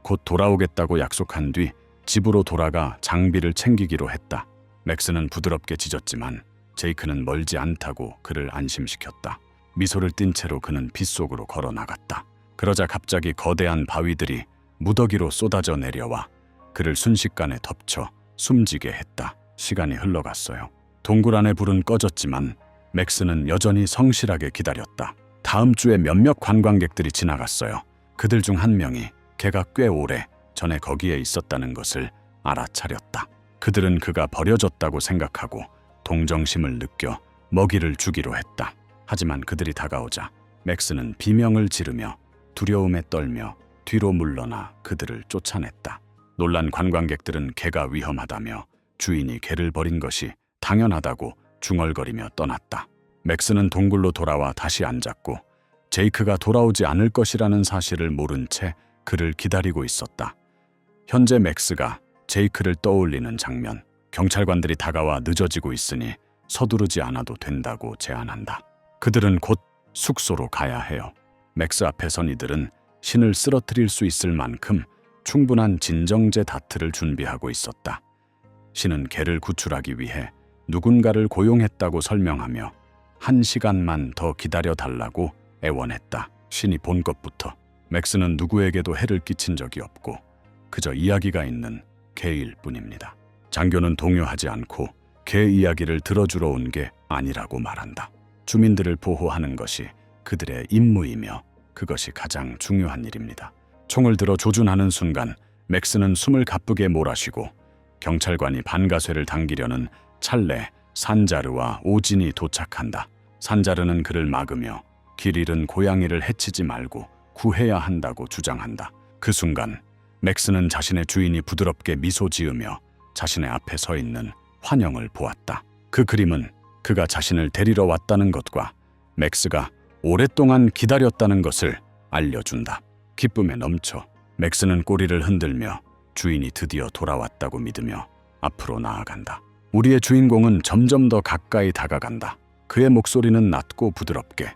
곧 돌아오겠다고 약속한 뒤 집으로 돌아가 장비를 챙기기로 했다. 맥스는 부드럽게 짖었지만 제이크는 멀지 않다고 그를 안심시켰다. 미소를 띤 채로 그는 빗속으로 걸어 나갔다. 그러자 갑자기 거대한 바위들이 무더기로 쏟아져 내려와 그를 순식간에 덮쳐 숨지게 했다. 시간이 흘러갔어요. 동굴 안의 불은 꺼졌지만 맥스는 여전히 성실하게 기다렸다. 다음 주에 몇몇 관광객들이 지나갔어요. 그들 중 한 명이 걔가 꽤 오래 전에 거기에 있었다는 것을 알아차렸다. 그들은 그가 버려졌다고 생각하고 동정심을 느껴 먹이를 주기로 했다. 하지만 그들이 다가오자 맥스는 비명을 지르며 두려움에 떨며 뒤로 물러나 그들을 쫓아냈다. 놀란 관광객들은 개가 위험하다며 주인이 개를 버린 것이 당연하다고 중얼거리며 떠났다. 맥스는 동굴로 돌아와 다시 앉았고 제이크가 돌아오지 않을 것이라는 사실을 모른 채 그를 기다리고 있었다. 현재 맥스가 제이크를 떠올리는 장면, 경찰관들이 다가와 늦어지고 있으니 서두르지 않아도 된다고 제안한다. 그들은 곧 숙소로 가야 해요. 맥스 앞에 선 이들은 신을 쓰러뜨릴 수 있을 만큼 충분한 진정제 다트를 준비하고 있었다. 신은 개를 구출하기 위해 누군가를 고용했다고 설명하며 1시간만 더 기다려달라고 애원했다. 신이 본 것부터 맥스는 누구에게도 해를 끼친 적이 없고 그저 이야기가 있는 개일 뿐입니다. 장교는 동요하지 않고 개 이야기를 들어주러 온 게 아니라고 말한다. 주민들을 보호하는 것이 그들의 임무이며 그것이 가장 중요한 일입니다. 총을 들어 조준하는 순간 맥스는 숨을 가쁘게 몰아쉬고 경찰관이 반가쇠를 당기려는 찰레 산자르와 오진이 도착한다. 산자르는 그를 막으며 길 잃은 고양이를 해치지 말고 구해야 한다고 주장한다. 그 순간 맥스는 자신의 주인이 부드럽게 미소 지으며 자신의 앞에 서 있는 환영을 보았다. 그 그림은 그가 자신을 데리러 왔다는 것과 맥스가 오랫동안 기다렸다는 것을 알려준다. 기쁨에 넘쳐 맥스는 꼬리를 흔들며 주인이 드디어 돌아왔다고 믿으며 앞으로 나아간다. 우리의 주인공은 점점 더 가까이 다가간다. 그의 목소리는 낮고 부드럽게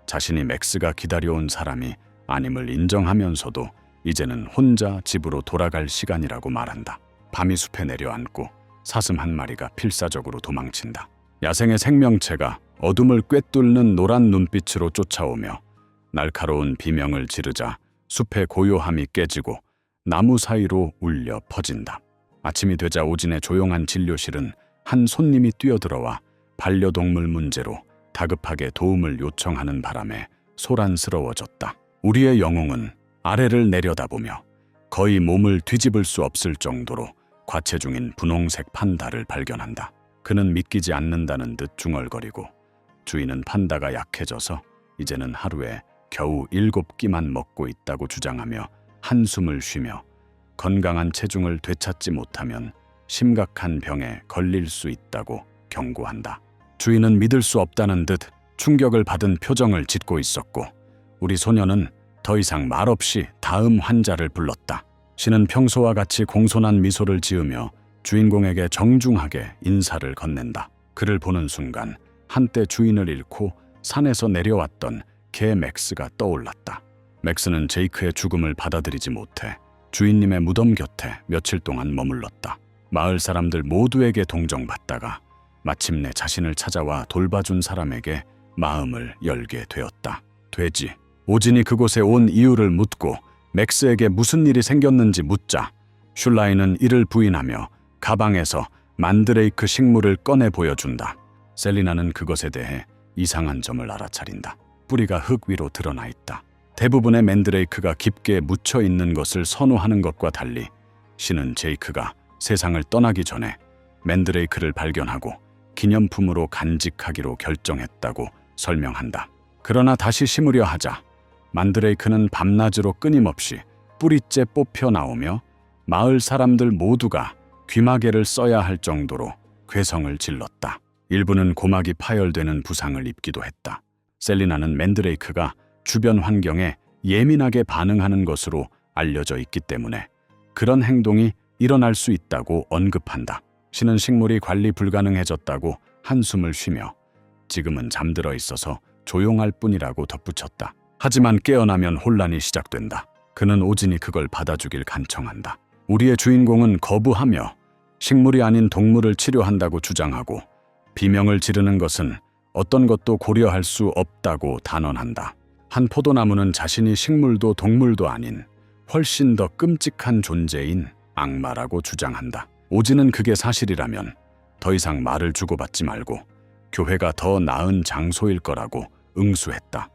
자신이 맥스가 기다려온 사람이 아님을 인정하면서도 이제는 혼자 집으로 돌아갈 시간이라고 말한다. 밤이 숲에 내려앉고 사슴 한 마리가 필사적으로 도망친다. 야생의 생명체가 어둠을 꿰뚫는 노란 눈빛으로 쫓아오며 날카로운 비명을 지르자 숲의 고요함이 깨지고 나무 사이로 울려 퍼진다. 아침이 되자 오진의 조용한 진료실은 한 손님이 뛰어들어와 반려동물 문제로 다급하게 도움을 요청하는 바람에 소란스러워졌다. 우리의 영웅은 아래를 내려다보며 거의 몸을 뒤집을 수 없을 정도로 과체중인 분홍색 판다를 발견한다. 그는 믿기지 않는다는 듯 중얼거리고 주인은 판다가 약해져서 이제는 하루에 겨우 7끼만 먹고 있다고 주장하며 한숨을 쉬며 건강한 체중을 되찾지 못하면 심각한 병에 걸릴 수 있다고 경고한다. 주인은 믿을 수 없다는 듯 충격을 받은 표정을 짓고 있었고 우리 소녀는 더 이상 말없이 다음 환자를 불렀다. 신은 평소와 같이 공손한 미소를 지으며 주인공에게 정중하게 인사를 건넨다. 그를 보는 순간 한때 주인을 잃고 산에서 내려왔던 개 맥스가 떠올랐다. 맥스는 제이크의 죽음을 받아들이지 못해 주인님의 무덤 곁에 며칠 동안 머물렀다. 마을 사람들 모두에게 동정받다가 마침내 자신을 찾아와 돌봐준 사람에게 마음을 열게 되었다. 돼지. 오진이 그곳에 온 이유를 묻고 맥스에게 무슨 일이 생겼는지 묻자 슐라이는 이를 부인하며 가방에서 만드레이크 식물을 꺼내 보여준다. 셀리나는 그것에 대해 이상한 점을 알아차린다. 뿌리가 흙 위로 드러나 있다. 대부분의 맨드레이크가 깊게 묻혀 있는 것을 선호하는 것과 달리 신은 제이크가 세상을 떠나기 전에 맨드레이크를 발견하고 기념품으로 간직하기로 결정했다고 설명한다. 그러나 다시 심으려 하자 만드레이크는 밤낮으로 끊임없이 뿌리째 뽑혀 나오며 마을 사람들 모두가 귀마개를 써야 할 정도로 괴성을 질렀다. 일부는 고막이 파열되는 부상을 입기도 했다. 셀리나는 맨드레이크가 주변 환경에 예민하게 반응하는 것으로 알려져 있기 때문에 그런 행동이 일어날 수 있다고 언급한다. 신은 식물이 관리 불가능해졌다고 한숨을 쉬며 지금은 잠들어 있어서 조용할 뿐이라고 덧붙였다. 하지만 깨어나면 혼란이 시작된다. 그는 오진이 그걸 받아주길 간청한다. 우리의 주인공은 거부하며 식물이 아닌 동물을 치료한다고 주장하고 비명을 지르는 것은 어떤 것도 고려할 수 없다고 단언한다. 한 포도나무는 자신이 식물도 동물도 아닌 훨씬 더 끔찍한 존재인 악마라고 주장한다. 오진은 그게 사실이라면 더 이상 말을 주고받지 말고 교회가 더 나은 장소일 거라고 응수했다.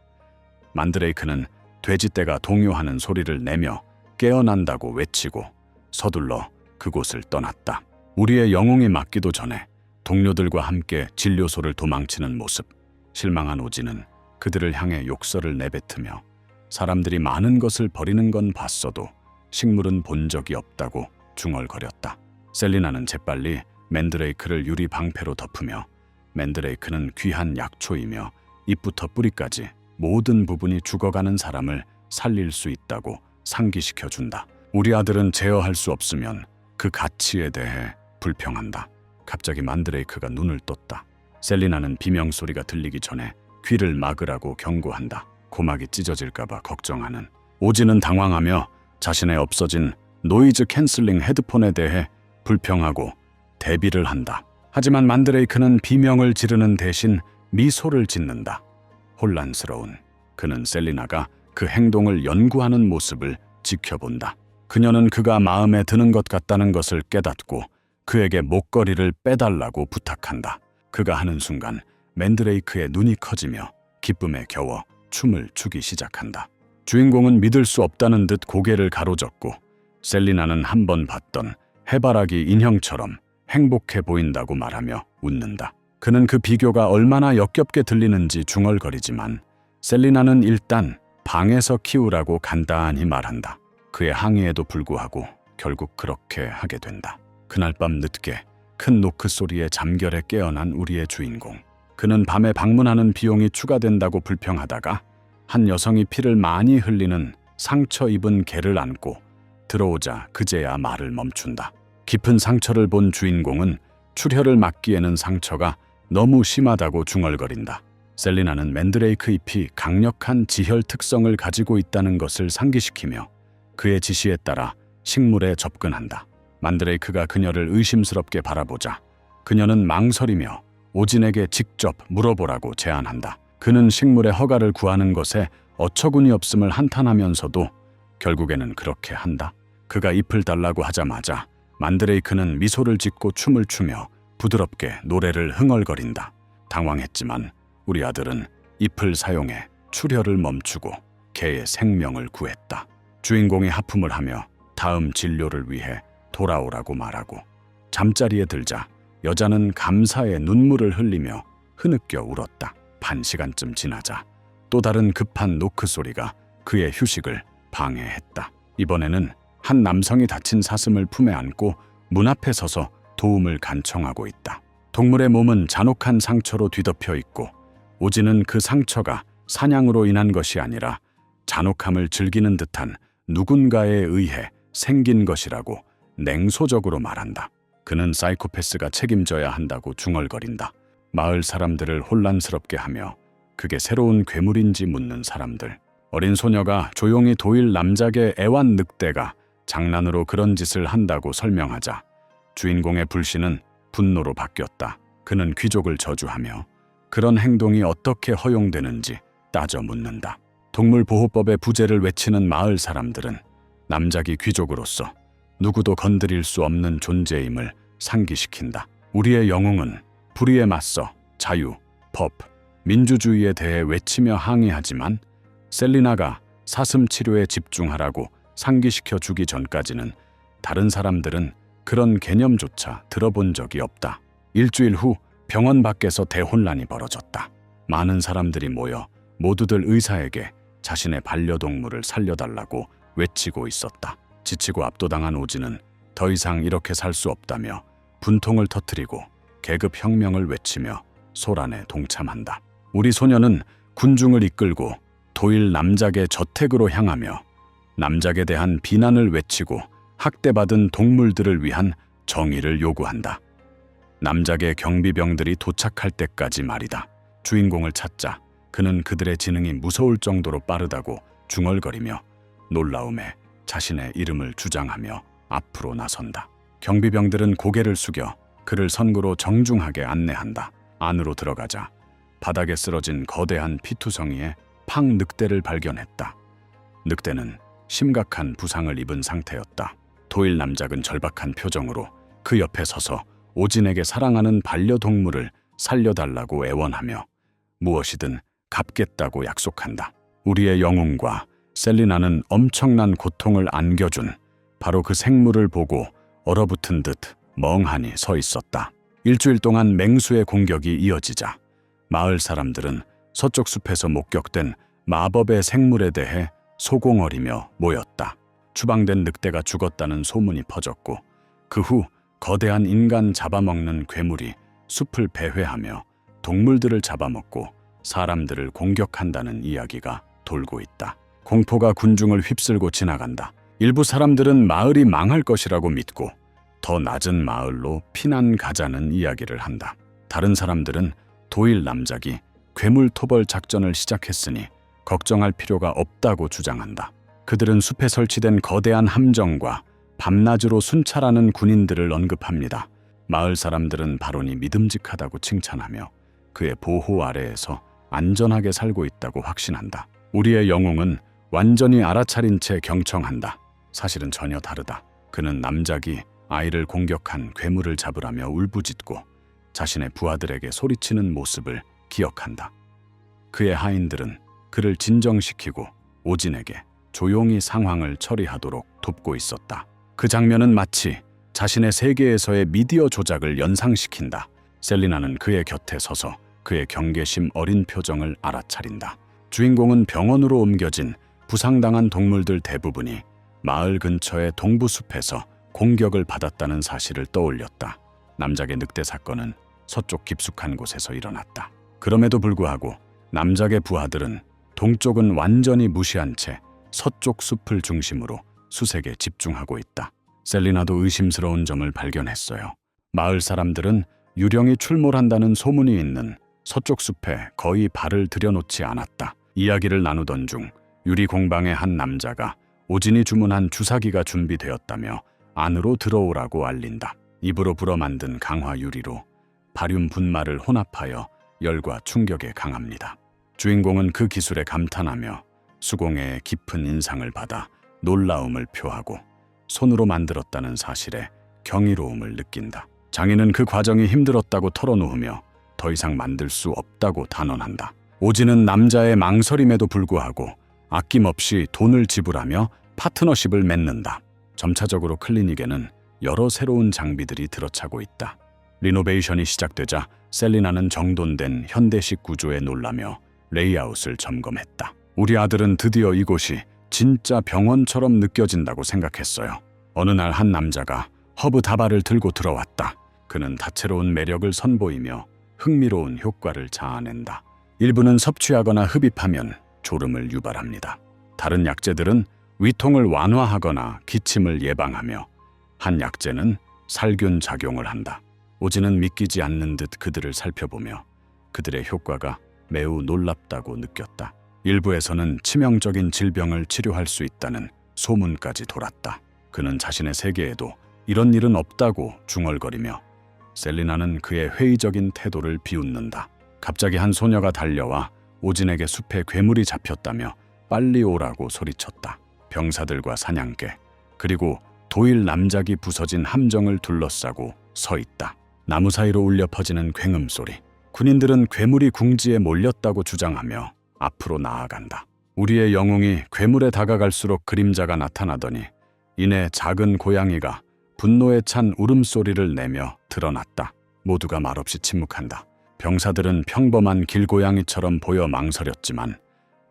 만드레이크는 돼지떼가 동요하는 소리를 내며 깨어난다고 외치고 서둘러 그곳을 떠났다. 우리의 영웅이 맞기도 전에 동료들과 함께 진료소를 도망치는 모습. 실망한 오진은 그들을 향해 욕설을 내뱉으며 사람들이 많은 것을 버리는 건 봤어도 식물은 본 적이 없다고 중얼거렸다. 셀리나는 재빨리 맨드레이크를 유리 방패로 덮으며 맨드레이크는 귀한 약초이며 잎부터 뿌리까지 모든 부분이 죽어가는 사람을 살릴 수 있다고 상기시켜준다. 우리 아들은 제어할 수 없으면 그 가치에 대해 불평한다. 갑자기 만드레이크가 눈을 떴다. 셀리나는 비명소리가 들리기 전에 귀를 막으라고 경고한다. 고막이 찢어질까봐 걱정하는 오진은 당황하며 자신의 없어진 노이즈 캔슬링 헤드폰에 대해 불평하고 대비를 한다. 하지만 만드레이크는 비명을 지르는 대신 미소를 짓는다. 혼란스러운 그는 셀리나가 그 행동을 연구하는 모습을 지켜본다. 그녀는 그가 마음에 드는 것 같다는 것을 깨닫고 그에게 목걸이를 빼달라고 부탁한다. 그가 하는 순간 맨드레이크의 눈이 커지며 기쁨에 겨워 춤을 추기 시작한다. 주인공은 믿을 수 없다는 듯 고개를 가로젓고 셀리나는 한 번 봤던 해바라기 인형처럼 행복해 보인다고 말하며 웃는다. 그는 그 비교가 얼마나 역겹게 들리는지 중얼거리지만 셀리나는 일단 방에서 키우라고 간단히 말한다. 그의 항의에도 불구하고 결국 그렇게 하게 된다. 그날 밤 늦게 큰 노크 소리에 잠결에 깨어난 우리의 주인공. 그는 밤에 방문하는 비용이 추가된다고 불평하다가 한 여성이 피를 많이 흘리는 상처 입은 개를 안고 들어오자 그제야 말을 멈춘다. 깊은 상처를 본 주인공은 출혈을 막기에는 상처가 너무 심하다고 중얼거린다. 셀리나는 맨드레이크 잎이 강력한 지혈 특성을 가지고 있다는 것을 상기시키며 그의 지시에 따라 식물에 접근한다. 만드레이크가 그녀를 의심스럽게 바라보자 그녀는 망설이며 오진에게 직접 물어보라고 제안한다. 그는 식물의 허가를 구하는 것에 어처구니 없음을 한탄하면서도 결국에는 그렇게 한다. 그가 잎을 달라고 하자마자 만드레이크는 미소를 짓고 춤을 추며 부드럽게 노래를 흥얼거린다. 당황했지만 우리 아들은 잎을 사용해 출혈을 멈추고 개의 생명을 구했다. 주인공이 하품을 하며 다음 진료를 위해 돌아오라고 말하고 잠자리에 들자 여자는 감사의 눈물을 흘리며 흐느껴 울었다. 반 시간쯤 지나자 또 다른 급한 노크 소리가 그의 휴식을 방해했다. 이번에는 한 남성이 다친 사슴을 품에 안고 문 앞에 서서 도움을 간청하고 있다. 동물의 몸은 잔혹한 상처로 뒤덮여 있고 오진은 그 상처가 사냥으로 인한 것이 아니라 잔혹함을 즐기는 듯한 누군가에 의해 생긴 것이라고 냉소적으로 말한다. 그는 사이코패스가 책임져야 한다고 중얼거린다. 마을 사람들을 혼란스럽게 하며 그게 새로운 괴물인지 묻는 사람들. 어린 소녀가 조용히 도일 남작의 애완 늑대가 장난으로 그런 짓을 한다고 설명하자 주인공의 불신은 분노로 바뀌었다. 그는 귀족을 저주하며 그런 행동이 어떻게 허용되는지 따져 묻는다. 동물보호법의 부재를 외치는 마을 사람들은 남작이 귀족으로서 누구도 건드릴 수 없는 존재임을 상기시킨다. 우리의 영웅은 불의에 맞서 자유, 법, 민주주의에 대해 외치며 항의하지만 셀리나가 사슴 치료에 집중하라고 상기시켜 주기 전까지는 다른 사람들은 그런 개념조차 들어본 적이 없다. 일주일 후 병원 밖에서 대혼란이 벌어졌다. 많은 사람들이 모여 모두들 의사에게 자신의 반려동물을 살려달라고 외치고 있었다. 지치고 압도당한 오진은 더 이상 이렇게 살 수 없다며 분통을 터뜨리고 계급혁명을 외치며 소란에 동참한다. 우리 소녀는 군중을 이끌고 도일 남작의 저택으로 향하며 남작에 대한 비난을 외치고 학대받은 동물들을 위한 정의를 요구한다. 남작의 경비병들이 도착할 때까지 말이다. 주인공을 찾자 그는 그들의 지능이 무서울 정도로 빠르다고 중얼거리며 놀라움에 자신의 이름을 주장하며 앞으로 나선다. 경비병들은 고개를 숙여 그를 선구로 정중하게 안내한다. 안으로 들어가자 바닥에 쓰러진 거대한 피투성이의 팡 늑대를 발견했다. 늑대는 심각한 부상을 입은 상태였다. 도일 남작은 절박한 표정으로 그 옆에 서서 오진에게 사랑하는 반려동물을 살려달라고 애원하며 무엇이든 갚겠다고 약속한다. 우리의 영웅과 셀리나는 엄청난 고통을 안겨준 바로 그 생물을 보고 얼어붙은 듯 멍하니 서 있었다. 일주일 동안 맹수의 공격이 이어지자 마을 사람들은 서쪽 숲에서 목격된 마법의 생물에 대해 소공어리며 모였다. 추방된 늑대가 죽었다는 소문이 퍼졌고 그 후 거대한 인간 잡아먹는 괴물이 숲을 배회하며 동물들을 잡아먹고 사람들을 공격한다는 이야기가 돌고 있다. 공포가 군중을 휩쓸고 지나간다. 일부 사람들은 마을이 망할 것이라고 믿고 더 낮은 마을로 피난 가자는 이야기를 한다. 다른 사람들은 도일 남작이 괴물 토벌 작전을 시작했으니 걱정할 필요가 없다고 주장한다. 그들은 숲에 설치된 거대한 함정과 밤낮으로 순찰하는 군인들을 언급합니다. 마을 사람들은 바론이 믿음직하다고 칭찬하며 그의 보호 아래에서 안전하게 살고 있다고 확신한다. 우리의 영웅은 완전히 알아차린 채 경청한다. 사실은 전혀 다르다. 그는 남작이 아이를 공격한 괴물을 잡으라며 울부짖고 자신의 부하들에게 소리치는 모습을 기억한다. 그의 하인들은 그를 진정시키고 오진에게 조용히 상황을 처리하도록 돕고 있었다. 그 장면은 마치 자신의 세계에서의 미디어 조작을 연상시킨다. 셀리나는 그의 곁에 서서 그의 경계심 어린 표정을 알아차린다. 주인공은 병원으로 옮겨진 부상당한 동물들 대부분이 마을 근처의 동부숲에서 공격을 받았다는 사실을 떠올렸다. 남작의 늑대 사건은 서쪽 깊숙한 곳에서 일어났다. 그럼에도 불구하고 남작의 부하들은 동쪽은 완전히 무시한 채 서쪽 숲을 중심으로 수색에 집중하고 있다. 셀리나도 의심스러운 점을 발견했어요. 마을 사람들은 유령이 출몰한다는 소문이 있는 서쪽 숲에 거의 발을 들여놓지 않았다. 이야기를 나누던 중 유리 공방의 한 남자가 오진이 주문한 주사기가 준비되었다며 안으로 들어오라고 알린다. 입으로 불어 만든 강화 유리로 바륨 분말을 혼합하여 열과 충격에 강합니다. 주인공은 그 기술에 감탄하며 수공예의 깊은 인상을 받아 놀라움을 표하고 손으로 만들었다는 사실에 경이로움을 느낀다. 장인은 그 과정이 힘들었다고 털어놓으며 더 이상 만들 수 없다고 단언한다. 오진은 남자의 망설임에도 불구하고 아낌없이 돈을 지불하며 파트너십을 맺는다. 점차적으로 클리닉에는 여러 새로운 장비들이 들어차고 있다. 리노베이션이 시작되자 셀리나는 정돈된 현대식 구조에 놀라며 레이아웃을 점검했다. 우리 아들은 드디어 이곳이 진짜 병원처럼 느껴진다고 생각했어요. 어느 날 한 남자가 허브 다발을 들고 들어왔다. 그는 다채로운 매력을 선보이며 흥미로운 효과를 자아낸다. 일부는 섭취하거나 흡입하면 졸음을 유발합니다. 다른 약재들은 위통을 완화하거나 기침을 예방하며 한 약재는 살균 작용을 한다. 오진은 믿기지 않는 듯 그들을 살펴보며 그들의 효과가 매우 놀랍다고 느꼈다. 일부에서는 치명적인 질병을 치료할 수 있다는 소문까지 돌았다. 그는 자신의 세계에도 이런 일은 없다고 중얼거리며 셀리나는 그의 회의적인 태도를 비웃는다. 갑자기 한 소녀가 달려와 오진에게 숲에 괴물이 잡혔다며 빨리 오라고 소리쳤다. 병사들과 사냥개 그리고 도일 남작이 부서진 함정을 둘러싸고 서 있다. 나무 사이로 울려 퍼지는 굉음소리. 군인들은 괴물이 궁지에 몰렸다고 주장하며 앞으로 나아간다. 우리의 영웅이 괴물에 다가갈수록 그림자가 나타나더니 이내 작은 고양이가 분노에 찬 울음소리를 내며 드러났다. 모두가 말없이 침묵한다. 병사들은 평범한 길고양이처럼 보여 망설였지만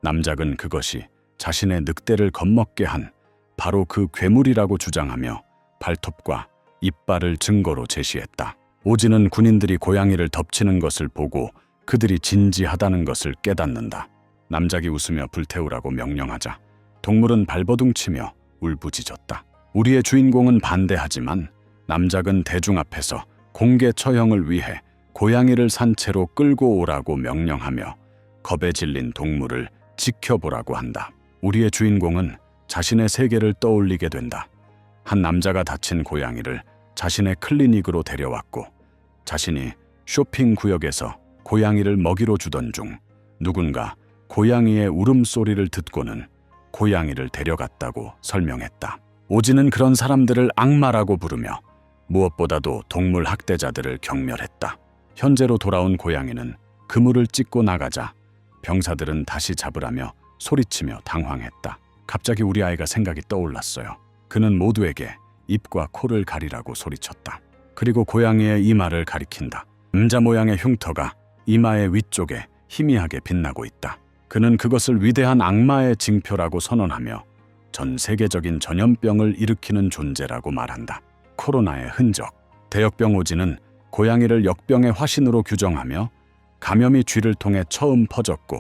남작은 그것이 자신의 늑대를 겁먹게 한 바로 그 괴물이라고 주장하며 발톱과 이빨을 증거로 제시했다. 오진은 군인들이 고양이를 덮치는 것을 보고 그들이 진지하다는 것을 깨닫는다. 남작이 웃으며 불태우라고 명령하자 동물은 발버둥치며 울부짖었다. 우리의 주인공은 반대하지만 남작은 대중 앞에서 공개 처형을 위해 고양이를 산채로 끌고 오라고 명령하며 겁에 질린 동물을 지켜보라고 한다. 우리의 주인공은 자신의 세계를 떠올리게 된다. 한 남자가 다친 고양이를 자신의 클리닉으로 데려왔고 자신이 쇼핑 구역에서 고양이를 먹이로 주던 중 누군가 고양이의 울음소리를 듣고는 고양이를 데려갔다고 설명했다. 오진은 그런 사람들을 악마라고 부르며 무엇보다도 동물 학대자들을 경멸했다. 현재로 돌아온 고양이는 그물을 찢고 나가자 병사들은 다시 잡으라며 소리치며 당황했다. 갑자기 우리 아이가 생각이 떠올랐어요. 그는 모두에게 입과 코를 가리라고 소리쳤다. 그리고 고양이의 이마를 가리킨다. 음자 모양의 흉터가 이마의 위쪽에 희미하게 빛나고 있다. 그는 그것을 위대한 악마의 징표라고 선언하며 전 세계적인 전염병을 일으키는 존재라고 말한다. 코로나의 흔적. 대역병 오진은 고양이를 역병의 화신으로 규정하며 감염이 쥐를 통해 처음 퍼졌고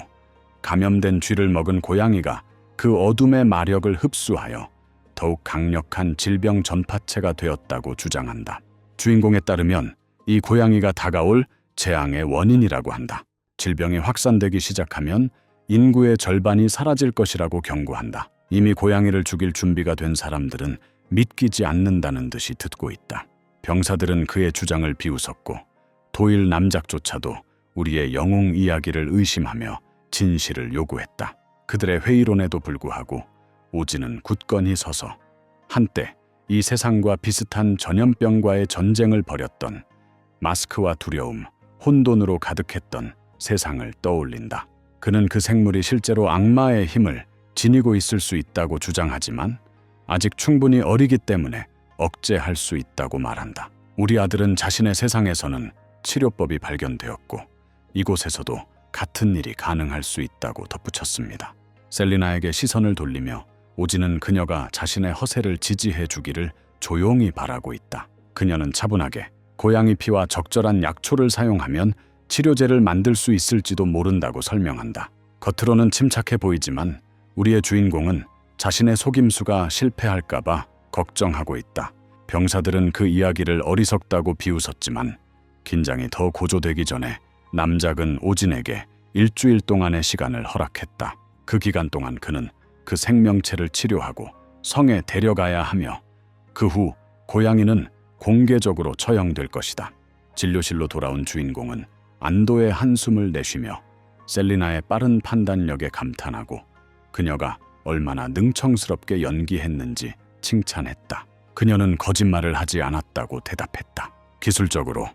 감염된 쥐를 먹은 고양이가 그 어둠의 마력을 흡수하여 더욱 강력한 질병 전파체가 되었다고 주장한다. 주인공에 따르면 이 고양이가 다가올 재앙의 원인이라고 한다. 질병이 확산되기 시작하면 인구의 절반이 사라질 것이라고 경고한다. 이미 고양이를 죽일 준비가 된 사람들은 믿기지 않는다는 듯이 듣고 있다. 병사들은 그의 주장을 비웃었고 도일 남작조차도 우리의 영웅 이야기를 의심하며 진실을 요구했다. 그들의 회의론에도 불구하고 오진은 굳건히 서서 한때 이 세상과 비슷한 전염병과의 전쟁을 벌였던 마스크와 두려움, 혼돈으로 가득했던 세상을 떠올린다. 그는 그 생물이 실제로 악마의 힘을 지니고 있을 수 있다고 주장하지만 아직 충분히 어리기 때문에 억제할 수 있다고 말한다. 우리 아들은 자신의 세상에서는 치료법이 발견되었고 이곳에서도 같은 일이 가능할 수 있다고 덧붙였습니다. 셀리나에게 시선을 돌리며 오진은 그녀가 자신의 허세를 지지해 주기를 조용히 바라고 있다. 그녀는 차분하게 고양이 피와 적절한 약초를 사용하면 치료제를 만들 수 있을지도 모른다고 설명한다. 겉으로는 침착해 보이지만 우리의 주인공은 자신의 속임수가 실패할까봐 걱정하고 있다. 병사들은 그 이야기를 어리석다고 비웃었지만 긴장이 더 고조되기 전에 남작은 오진에게 일주일 동안의 시간을 허락했다. 그 기간 동안 그는 그 생명체를 치료하고 성에 데려가야 하며 그 후 고양이는 공개적으로 처형될 것이다. 진료실로 돌아온 주인공은 안도의 한숨을 내쉬며 셀리나의 빠른 판단력에 감탄하고 그녀가 얼마나 능청스럽게 연기했는지 칭찬했다. 그녀는 거짓말을 하지 않았다고 대답했다. 기술적으로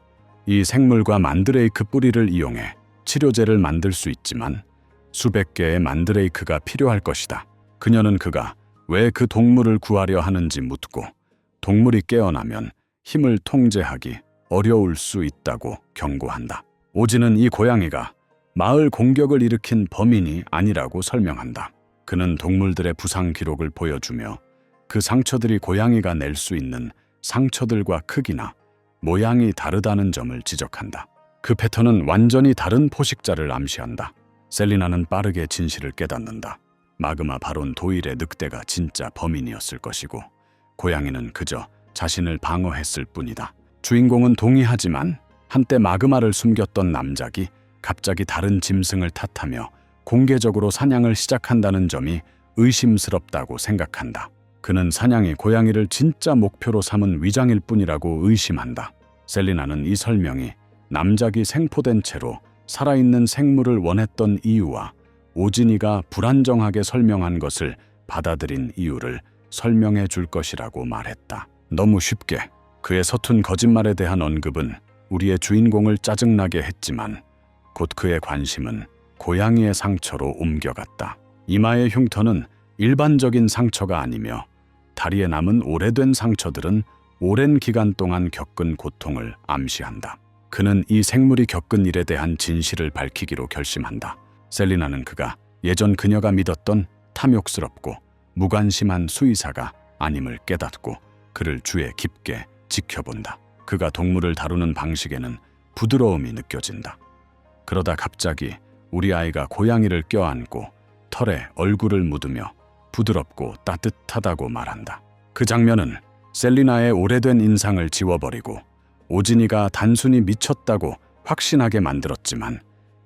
이 생물과 만드레이크 뿌리를 이용해 치료제를 만들 수 있지만 수백 개의 만드레이크가 필요할 것이다. 그녀는 그가 왜 그 동물을 구하려 하는지 묻고 동물이 깨어나면 힘을 통제하기 어려울 수 있다고 경고한다. 오진은 이 고양이가 마을 공격을 일으킨 범인이 아니라고 설명한다. 그는 동물들의 부상 기록을 보여주며 그 상처들이 고양이가 낼 수 있는 상처들과 크기나 모양이 다르다는 점을 지적한다. 그 패턴은 완전히 다른 포식자를 암시한다. 셀리나는 빠르게 진실을 깨닫는다. 마그마 바론 도일의 늑대가 진짜 범인이었을 것이고 고양이는 그저 자신을 방어했을 뿐이다. 주인공은 동의하지만 한때 마그마를 숨겼던 남작이 갑자기 다른 짐승을 탓하며 공개적으로 사냥을 시작한다는 점이 의심스럽다고 생각한다. 그는 사냥이 고양이를 진짜 목표로 삼은 위장일 뿐이라고 의심한다. 셀리나는 이 설명이 남작이 생포된 채로 살아있는 생물을 원했던 이유와 오진이가 불안정하게 설명한 것을 받아들인 이유를 설명해 줄 것이라고 말했다. 너무 쉽게 그의 서툰 거짓말에 대한 언급은 우리의 주인공을 짜증나게 했지만 곧 그의 관심은 고양이의 상처로 옮겨갔다. 이마의 흉터는 일반적인 상처가 아니며 다리에 남은 오래된 상처들은 오랜 기간 동안 겪은 고통을 암시한다. 그는 이 생물이 겪은 일에 대한 진실을 밝히기로 결심한다. 셀리나는 그가 예전 그녀가 믿었던 탐욕스럽고 무관심한 수의사가 아님을 깨닫고 그를 주에 깊게 지켜본다. 그가 동물을 다루는 방식에는 부드러움이 느껴진다. 그러다 갑자기 우리 아이가 고양이를 껴안고 털에 얼굴을 묻으며 부드럽고 따뜻하다고 말한다. 그 장면은 셀리나의 오래된 인상을 지워버리고 오진이가 단순히 미쳤다고 확신하게 만들었지만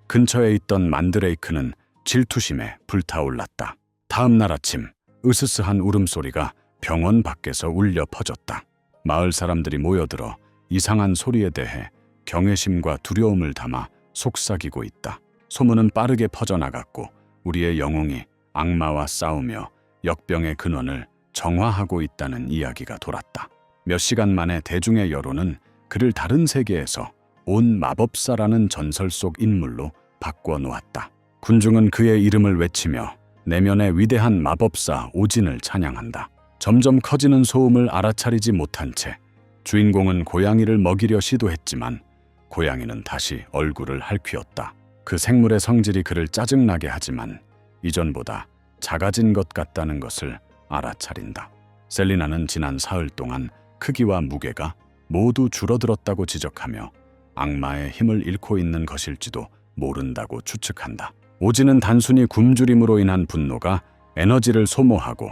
근처에 있던 만드레이크는 질투심에 불타올랐다. 다음 날 아침 으스스한 울음소리가 병원 밖에서 울려 퍼졌다. 마을 사람들이 모여들어 이상한 소리에 대해 경외심과 두려움을 담아 속삭이고 있다. 소문은 빠르게 퍼져나갔고 우리의 영웅이 악마와 싸우며 역병의 근원을 정화하고 있다는 이야기가 돌았다. 몇 시간 만에 대중의 여론은 그를 다른 세계에서 온 마법사라는 전설 속 인물로 바꿔놓았다. 군중은 그의 이름을 외치며 내면의 위대한 마법사 오진을 찬양한다. 점점 커지는 소음을 알아차리지 못한 채 주인공은 고양이를 먹이려 시도했지만 고양이는 다시 얼굴을 핥히었다. 그 생물의 성질이 그를 짜증나게 하지만 이전보다 작아진 것 같다는 것을 알아차린다. 셀리나는 지난 사흘 동안 크기와 무게가 모두 줄어들었다고 지적하며 악마의 힘을 잃고 있는 것일지도 모른다고 추측한다. 오진은 단순히 굶주림으로 인한 분노가 에너지를 소모하고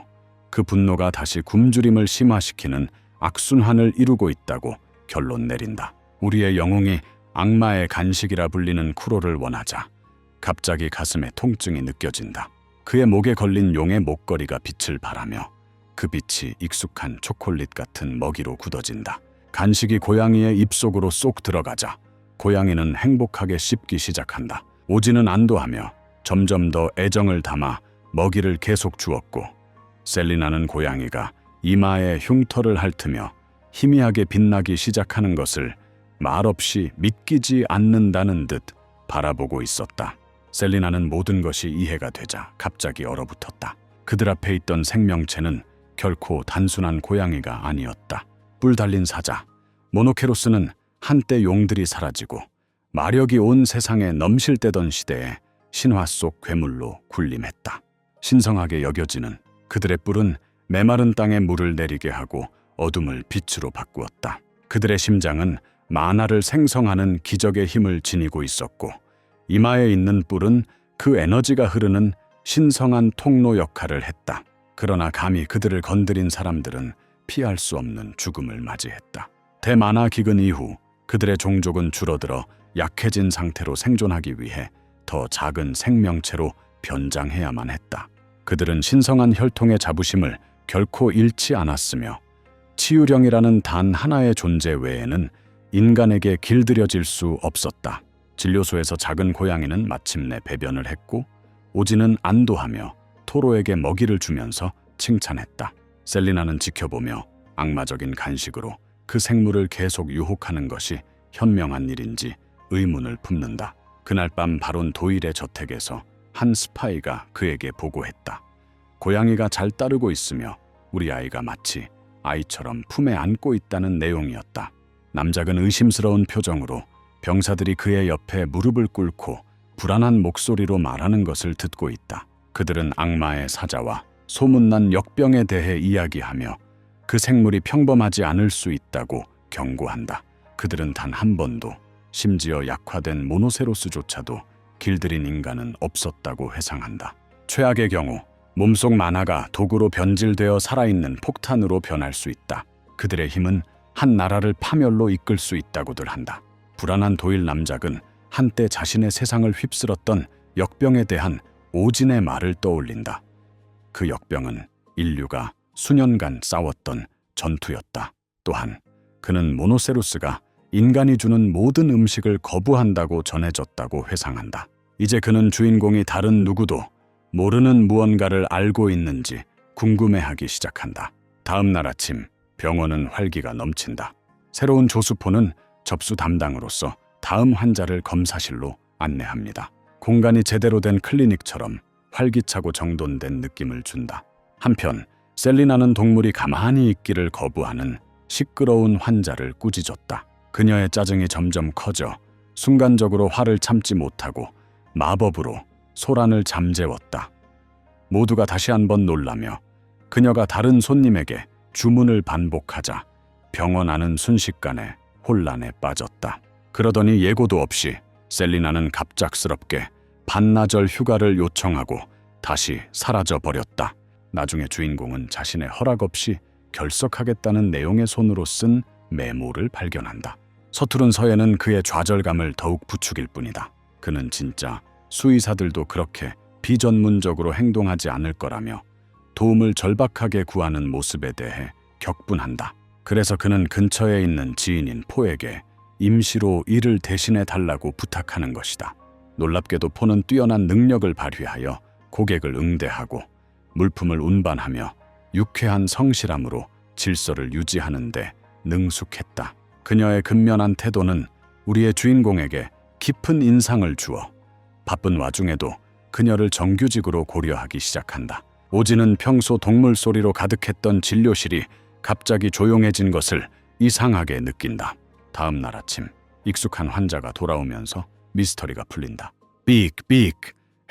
그 분노가 다시 굶주림을 심화시키는 악순환을 이루고 있다고 결론 내린다. 우리의 영웅이 악마의 간식이라 불리는 쿠로를 원하자 갑자기 가슴에 통증이 느껴진다. 그의 목에 걸린 용의 목걸이가 빛을 발하며 그 빛이 익숙한 초콜릿 같은 먹이로 굳어진다. 간식이 고양이의 입속으로 쏙 들어가자 고양이는 행복하게 씹기 시작한다. 오진은 안도하며 점점 더 애정을 담아 먹이를 계속 주었고 셀리나는 고양이가 이마에 흉터를 핥으며 희미하게 빛나기 시작하는 것을 말없이 믿기지 않는다는 듯 바라보고 있었다. 셀리나는 모든 것이 이해가 되자 갑자기 얼어붙었다. 그들 앞에 있던 생명체는 결코 단순한 고양이가 아니었다. 뿔 달린 사자, 모노케로스는 한때 용들이 사라지고 마력이 온 세상에 넘실대던 시대에 신화 속 괴물로 군림했다. 신성하게 여겨지는 그들의 뿔은 메마른 땅에 물을 내리게 하고 어둠을 빛으로 바꾸었다. 그들의 심장은 만화를 생성하는 기적의 힘을 지니고 있었고 이마에 있는 뿔은 그 에너지가 흐르는 신성한 통로 역할을 했다. 그러나 감히 그들을 건드린 사람들은 피할 수 없는 죽음을 맞이했다. 대만화 기근 이후 그들의 종족은 줄어들어 약해진 상태로 생존하기 위해 더 작은 생명체로 변장해야만 했다. 그들은 신성한 혈통의 자부심을 결코 잃지 않았으며 치유령이라는 단 하나의 존재 외에는 인간에게 길들여질 수 없었다. 진료소에서 작은 고양이는 마침내 배변을 했고 오진은 안도하며 토로에게 먹이를 주면서 칭찬했다. 셀리나는 지켜보며 악마적인 간식으로 그 생물을 계속 유혹하는 것이 현명한 일인지 의문을 품는다. 그날 밤 바론 도일의 저택에서 한 스파이가 그에게 보고했다. 고양이가 잘 따르고 있으며 우리 아이가 마치 아이처럼 품에 안고 있다는 내용이었다. 남작은 의심스러운 표정으로 병사들이 그의 옆에 무릎을 꿇고 불안한 목소리로 말하는 것을 듣고 있다. 그들은 악마의 사자와 소문난 역병에 대해 이야기하며 그 생물이 평범하지 않을 수 있다고 경고한다. 그들은 단 한 번도, 심지어 약화된 모노세로스조차도 길들인 인간은 없었다고 회상한다. 최악의 경우 몸속 만화가 독으로 변질되어 살아있는 폭탄으로 변할 수 있다. 그들의 힘은 한 나라를 파멸로 이끌 수 있다고들 한다. 불안한 도일 남작은 한때 자신의 세상을 휩쓸었던 역병에 대한 오진의 말을 떠올린다. 그 역병은 인류가 수년간 싸웠던 전투였다. 또한 그는 모노세루스가 인간이 주는 모든 음식을 거부한다고 전해졌다고 회상한다. 이제 그는 주인공이 다른 누구도 모르는 무언가를 알고 있는지 궁금해하기 시작한다. 다음 날 아침 병원은 활기가 넘친다. 새로운 조수포는 접수 담당으로서 다음 환자를 검사실로 안내합니다. 공간이 제대로 된 클리닉처럼 활기차고 정돈된 느낌을 준다. 한편 셀리나는 동물이 가만히 있기를 거부하는 시끄러운 환자를 꾸짖었다. 그녀의 짜증이 점점 커져 순간적으로 화를 참지 못하고 마법으로 소란을 잠재웠다. 모두가 다시 한번 놀라며 그녀가 다른 손님에게 주문을 반복하자 병원 안은 순식간에 혼란에 빠졌다. 그러더니 예고도 없이 셀리나는 갑작스럽게 반나절 휴가를 요청하고 다시 사라져버렸다. 나중에 주인공은 자신의 허락 없이 결석하겠다는 내용의 손으로 쓴 메모를 발견한다. 서투른 서에는 그의 좌절감을 더욱 부추길 뿐이다. 그는 진짜 수의사들도 그렇게 비전문적으로 행동하지 않을 거라며 도움을 절박하게 구하는 모습에 대해 격분한다. 그래서 그는 근처에 있는 지인인 포에게 임시로 일을 대신해 달라고 부탁하는 것이다. 놀랍게도 포는 뛰어난 능력을 발휘하여 고객을 응대하고 물품을 운반하며 유쾌한 성실함으로 질서를 유지하는 데 능숙했다. 그녀의 근면한 태도는 우리의 주인공에게 깊은 인상을 주어 바쁜 와중에도 그녀를 정규직으로 고려하기 시작한다. 오지는 평소 동물 소리로 가득했던 진료실이 갑자기 조용해진 것을 이상하게 느낀다. 다음 날 아침 익숙한 환자가 돌아오면서 미스터리가 풀린다. 삑.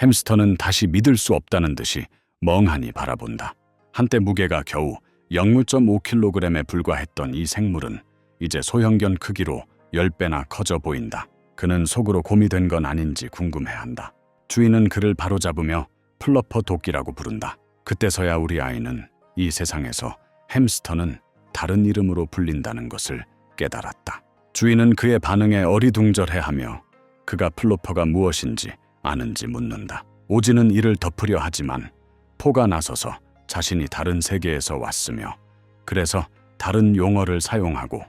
햄스터는 다시 믿을 수 없다는 듯이 멍하니 바라본다. 한때 무게가 겨우 0.5kg에 불과했던 이 생물은 이제 소형견 크기로 10배나 커져 보인다. 그는 속으로 곰이 된 건 아닌지 궁금해한다. 주인은 그를 바로잡으며 플러퍼 도끼라고 부른다. 그때서야 우리 아이는 이 세상에서 햄스터는 다른 이름으로 불린다는 것을 깨달았다. 주인은 그의 반응에 어리둥절해하며 그가 플로퍼가 무엇인지 아는지 묻는다. 오지는 이를 덮으려 하지만 포가 나서서 자신이 다른 세계에서 왔으며 그래서 다른 용어를 사용하고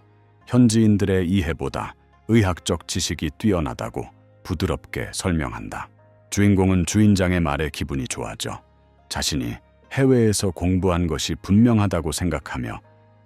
현지인들의 이해보다 의학적 지식이 뛰어나다고 부드럽게 설명한다. 주인공은 주인장의 말에 기분이 좋아져 자신이 해외에서 공부한 것이 분명하다고 생각하며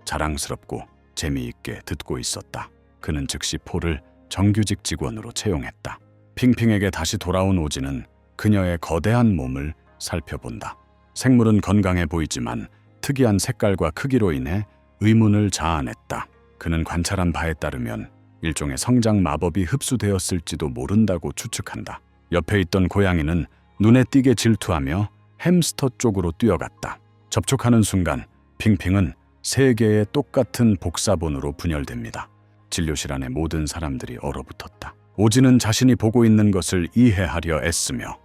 자랑스럽고 재미있게 듣고 있었다. 그는 즉시 포를 정규직 직원으로 채용했다. 핑핑에게 다시 돌아온 오지는 그녀의 거대한 몸을 살펴본다. 생물은 건강해 보이지만 특이한 색깔과 크기로 인해 의문을 자아냈다. 그는 관찰한 바에 따르면 일종의 성장 마법이 흡수되었을지도 모른다고 추측한다. 옆에 있던 고양이는 눈에 띄게 질투하며 햄스터 쪽으로 뛰어갔다. 접촉하는 순간 핑핑은 세 개의 똑같은 복사본으로 분열됩니다. 진료실 안의 모든 사람들이 얼어붙었다. 오지는 자신이 보고 있는 것을 이해하려 애쓰며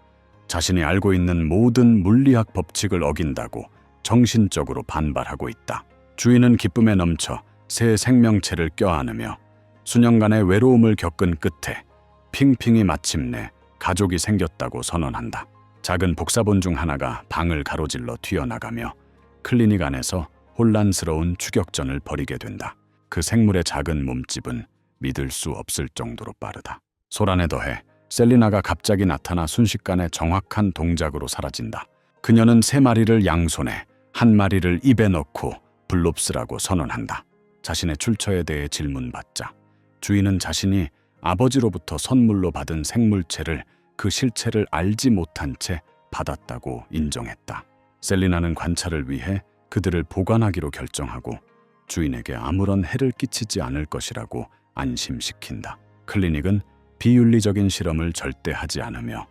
자신이 알고 있는 모든 물리학 법칙을 어긴다고 정신적으로 반발하고 있다. 주인은 기쁨에 넘쳐 새 생명체를 껴안으며 수년간의 외로움을 겪은 끝에 핑핑이 마침내 가족이 생겼다고 선언한다. 작은 복사본 중 하나가 방을 가로질러 튀어나가며 클리닉 안에서 혼란스러운 추격전을 벌이게 된다. 그 생물의 작은 몸집은 믿을 수 없을 정도로 빠르다. 소란에 더해 셀리나가 갑자기 나타나 순식간에 정확한 동작으로 사라진다. 그녀는 3마리를 양손에 1마리를 입에 넣고 블롭스라고 선언한다. 자신의 출처에 대해 질문받자 주인은 자신이 아버지로부터 선물로 받은 생물체를 그 실체를 알지 못한 채 받았다고 인정했다. 셀리나는 관찰을 위해 그들을 보관하기로 결정하고 주인에게 아무런 해를 끼치지 않을 것이라고 안심시킨다. 클리닉은 비윤리적인 실험을 절대 하지 않으며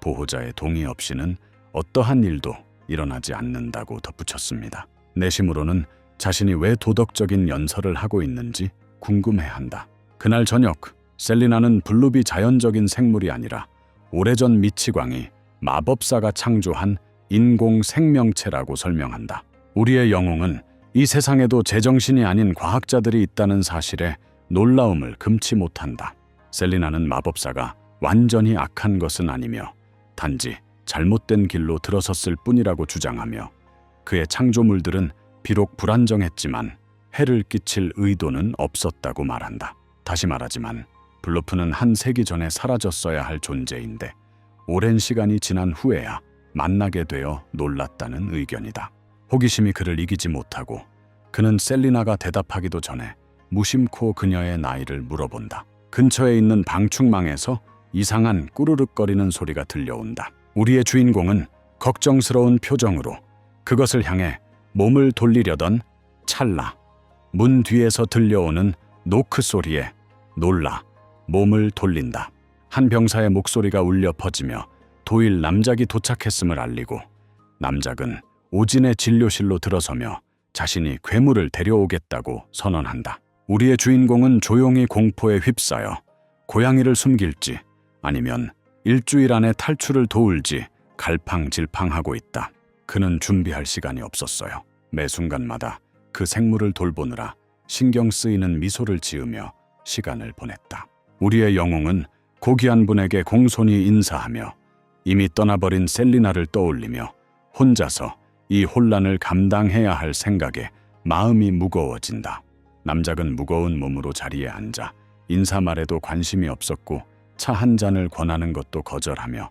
보호자의 동의 없이는 어떠한 일도 일어나지 않는다고 덧붙였습니다. 내심으로는 자신이 왜 도덕적인 연설을 하고 있는지 궁금해한다. 그날 저녁 셀리나는 블룹이 자연적인 생물이 아니라 오래전 미치광이 마법사가 창조한 인공 생명체라고 설명한다. 우리의 영웅은 이 세상에도 제정신이 아닌 과학자들이 있다는 사실에 놀라움을 금치 못한다. 셀리나는 마법사가 완전히 악한 것은 아니며 단지 잘못된 길로 들어섰을 뿐이라고 주장하며 그의 창조물들은 비록 불안정했지만 해를 끼칠 의도는 없었다고 말한다. 다시 말하지만 블루프는 한 세기 전에 사라졌어야 할 존재인데 오랜 시간이 지난 후에야 만나게 되어 놀랐다는 의견이다. 호기심이 그를 이기지 못하고 그는 셀리나가 대답하기도 전에 무심코 그녀의 나이를 물어본다. 근처에 있는 방충망에서 이상한 꾸르륵거리는 소리가 들려온다. 우리의 주인공은 걱정스러운 표정으로 그것을 향해 몸을 돌리려던 찰나 문 뒤에서 들려오는 노크 소리에 놀라 몸을 돌린다. 한 병사의 목소리가 울려 퍼지며 도일 남작이 도착했음을 알리고 남작은 오진의 진료실로 들어서며 자신이 괴물을 데려오겠다고 선언한다. 우리의 주인공은 조용히 공포에 휩싸여 고양이를 숨길지 아니면 일주일 안에 탈출을 도울지 갈팡질팡하고 있다. 그는 준비할 시간이 없었어요. 매 순간마다 그 생물을 돌보느라 신경 쓰이는 미소를 지으며 시간을 보냈다. 우리의 영웅은 고귀한 분에게 공손히 인사하며 이미 떠나버린 셀리나를 떠올리며 혼자서 이 혼란을 감당해야 할 생각에 마음이 무거워진다. 남작은 무거운 몸으로 자리에 앉아 인사말에도 관심이 없었고 차 한 잔을 권하는 것도 거절하며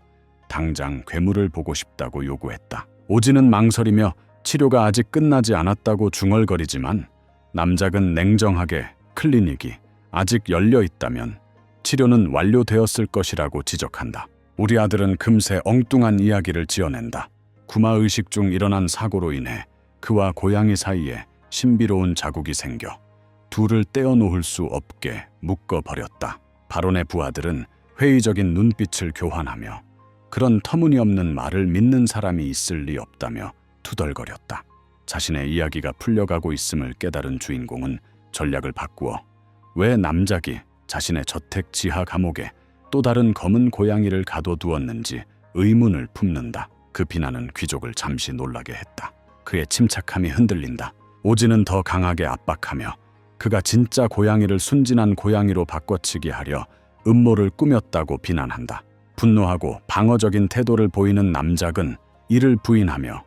당장 괴물을 보고 싶다고 요구했다. 오진은 망설이며 치료가 아직 끝나지 않았다고 중얼거리지만 남작은 냉정하게 클리닉이 아직 열려 있다면 치료는 완료되었을 것이라고 지적한다. 우리 아들은 금세 엉뚱한 이야기를 지어낸다. 구마의식 중 일어난 사고로 인해 그와 고양이 사이에 신비로운 자국이 생겨 둘을 떼어놓을 수 없게 묶어버렸다. 바론의 부하들은 회의적인 눈빛을 교환하며 그런 터무니없는 말을 믿는 사람이 있을 리 없다며 투덜거렸다. 자신의 이야기가 풀려가고 있음을 깨달은 주인공은 전략을 바꾸어 왜 남작이 자신의 저택 지하 감옥에 또 다른 검은 고양이를 가둬두었는지 의문을 품는다. 그 비난은 귀족을 잠시 놀라게 했다. 그의 침착함이 흔들린다. 오진은 더 강하게 압박하며 그가 진짜 고양이를 순진한 고양이로 바꿔치기 하려 음모를 꾸몄다고 비난한다. 분노하고 방어적인 태도를 보이는 남작은 이를 부인하며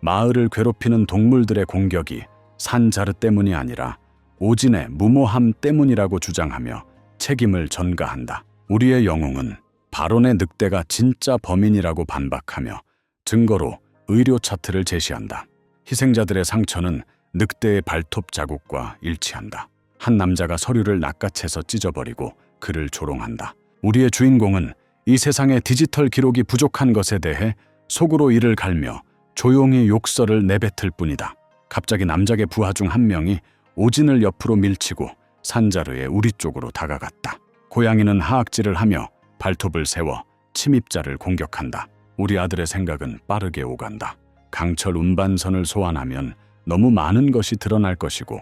마을을 괴롭히는 동물들의 공격이 산자르 때문이 아니라 오진의 무모함 때문이라고 주장하며 책임을 전가한다. 우리의 영웅은 바론의 늑대가 진짜 범인이라고 반박하며 증거로 의료 차트를 제시한다. 희생자들의 상처는 늑대의 발톱 자국과 일치한다. 한 남자가 서류를 낚아채서 찢어버리고 그를 조롱한다. 우리의 주인공은 이 세상에 디지털 기록이 부족한 것에 대해 속으로 이를 갈며 조용히 욕설을 내뱉을 뿐이다. 갑자기 남작의 부하 중 한 명이 오진을 옆으로 밀치고 산자르의 우리 쪽으로 다가갔다. 고양이는 하악질을 하며 발톱을 세워 침입자를 공격한다. 우리 아들의 생각은 빠르게 오간다. 강철 운반선을 소환하면 너무 많은 것이 드러날 것이고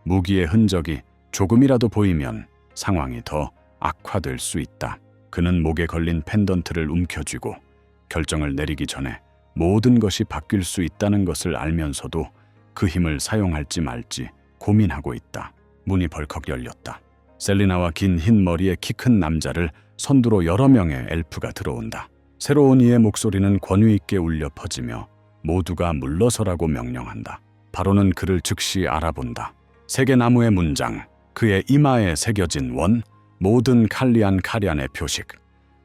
무기의 흔적이 조금이라도 보이면 상황이 더 악화될 수 있다. 그는 목에 걸린 펜던트를 움켜쥐고 결정을 내리기 전에 모든 것이 바뀔 수 있다는 것을 알면서도 그 힘을 사용할지 말지 고민하고 있다. 문이 벌컥 열렸다. 셀리나와 긴 흰 머리의 키 큰 남자를 선두로 여러 명의 엘프가 들어온다. 새로운 이의 목소리는 권위 있게 울려 퍼지며 모두가 물러서라고 명령한다. 바로는 그를 즉시 알아본다. 세계나무의 문장, 그의 이마에 새겨진 원, 모든 칼리안 카리안의 표식.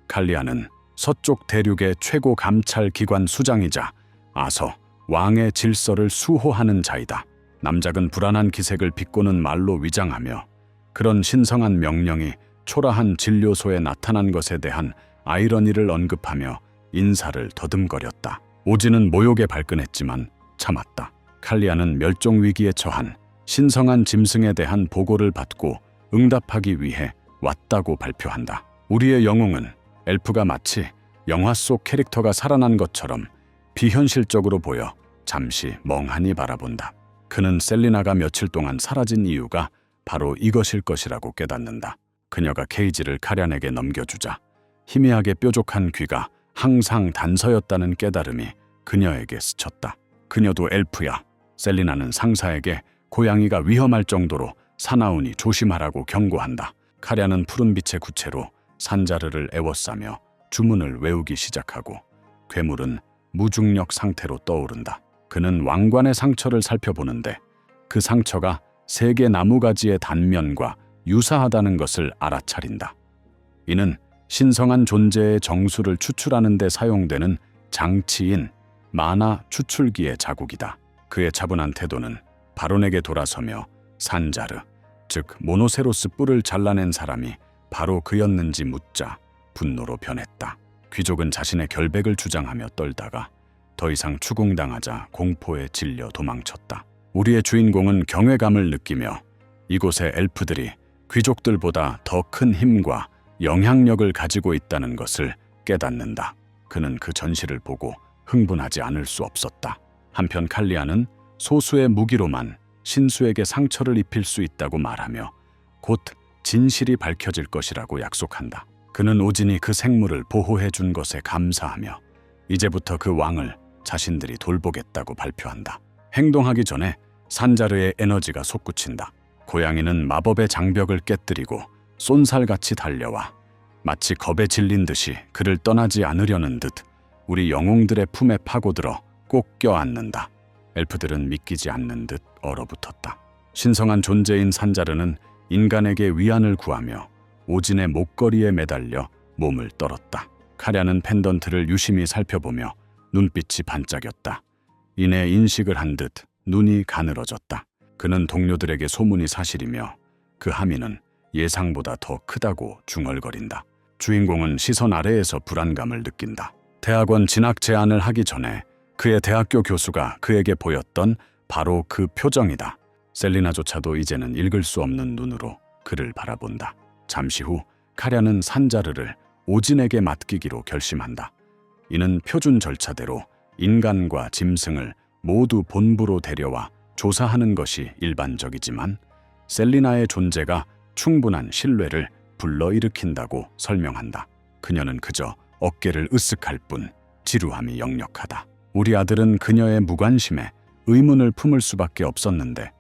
칼리안은 서쪽 대륙의 최고 감찰 기관 수장이자 아서 왕의 질서를 수호하는 자이다. 남작은 불안한 기색을 비꼬는 말로 위장하며 그런 신성한 명령이 초라한 진료소에 나타난 것에 대한 아이러니를 언급하며 인사를 더듬거렸다. 오진은 모욕에 발끈했지만 참았다. 칼리안은 멸종 위기에 처한 신성한 짐승에 대한 보고를 받고 응답하기 위해 왔다고 발표한다. 우리의 영웅은 엘프가 마치 영화 속 캐릭터가 살아난 것처럼 비현실적으로 보여 잠시 멍하니 바라본다. 그는 셀리나가 며칠 동안 사라진 이유가 바로 이것일 것이라고 깨닫는다. 그녀가 케이지를 카리안에게 넘겨주자 희미하게 뾰족한 귀가 항상 단서였다는 깨달음이 그녀에게 스쳤다. 그녀도 엘프야. 셀리나는 상사에게 고양이가 위험할 정도로 사나우니 조심하라고 경고한다. 카리안은 푸른빛의 구체로 산자르를 애워싸며 주문을 외우기 시작하고 괴물은 무중력 상태로 떠오른다. 그는 왕관의 상처를 살펴보는데 그 상처가 세계 나무가지의 단면과 유사하다는 것을 알아차린다. 이는 신성한 존재의 정수를 추출하는 데 사용되는 장치인 마나 추출기의 자국이다. 그의 차분한 태도는 바론에게 돌아서며 산자르, 즉 모노세로스 뿔을 잘라낸 사람이 바로 그였는지 묻자 분노로 변했다. 귀족은 자신의 결백을 주장하며 떨다가 더 이상 추궁당하자 공포에 질려 도망쳤다. 우리의 주인공은 경외감을 느끼며 이곳의 엘프들이 귀족들보다 더 큰 힘과 영향력을 가지고 있다는 것을 깨닫는다. 그는 그 전시를 보고 흥분하지 않을 수 없었다. 한편 칼리아는 소수의 무기로만 신수에게 상처를 입힐 수 있다고 말하며 곧 진실이 밝혀질 것이라고 약속한다. 그는 오진이 그 생물을 보호해 준 것에 감사하며 이제부터 그 왕을 자신들이 돌보겠다고 발표한다. 행동하기 전에 산자르의 에너지가 솟구친다. 고양이는 마법의 장벽을 깨뜨리고 쏜살같이 달려와 마치 겁에 질린 듯이 그를 떠나지 않으려는 듯 우리 영웅들의 품에 파고들어 꼭 껴안는다. 엘프들은 믿기지 않는 듯 얼어붙었다. 신성한 존재인 산자르는 인간에게 위안을 구하며 오진의 목걸이에 매달려 몸을 떨었다. 카랴는 펜던트를 유심히 살펴보며 눈빛이 반짝였다. 이내 인식을 한 듯 눈이 가늘어졌다. 그는 동료들에게 소문이 사실이며 그 함의는 예상보다 더 크다고 중얼거린다. 주인공은 시선 아래에서 불안감을 느낀다. 대학원 진학 제안을 하기 전에 그의 대학교 교수가 그에게 보였던 바로 그 표정이다. 셀리나조차도 이제는 읽을 수 없는 눈으로 그를 바라본다. 잠시 후 카랴는 산자르를 오진에게 맡기기로 결심한다. 이는 표준 절차대로 인간과 짐승을 모두 본부로 데려와 조사하는 것이 일반적이지만 셀리나의 존재가 충분한 신뢰를 불러일으킨다고 설명한다. 그녀는 그저 어깨를 으쓱할 뿐 지루함이 역력하다. 우리 아들은 그녀의 무관심에 의문을 품을 수밖에 없었는데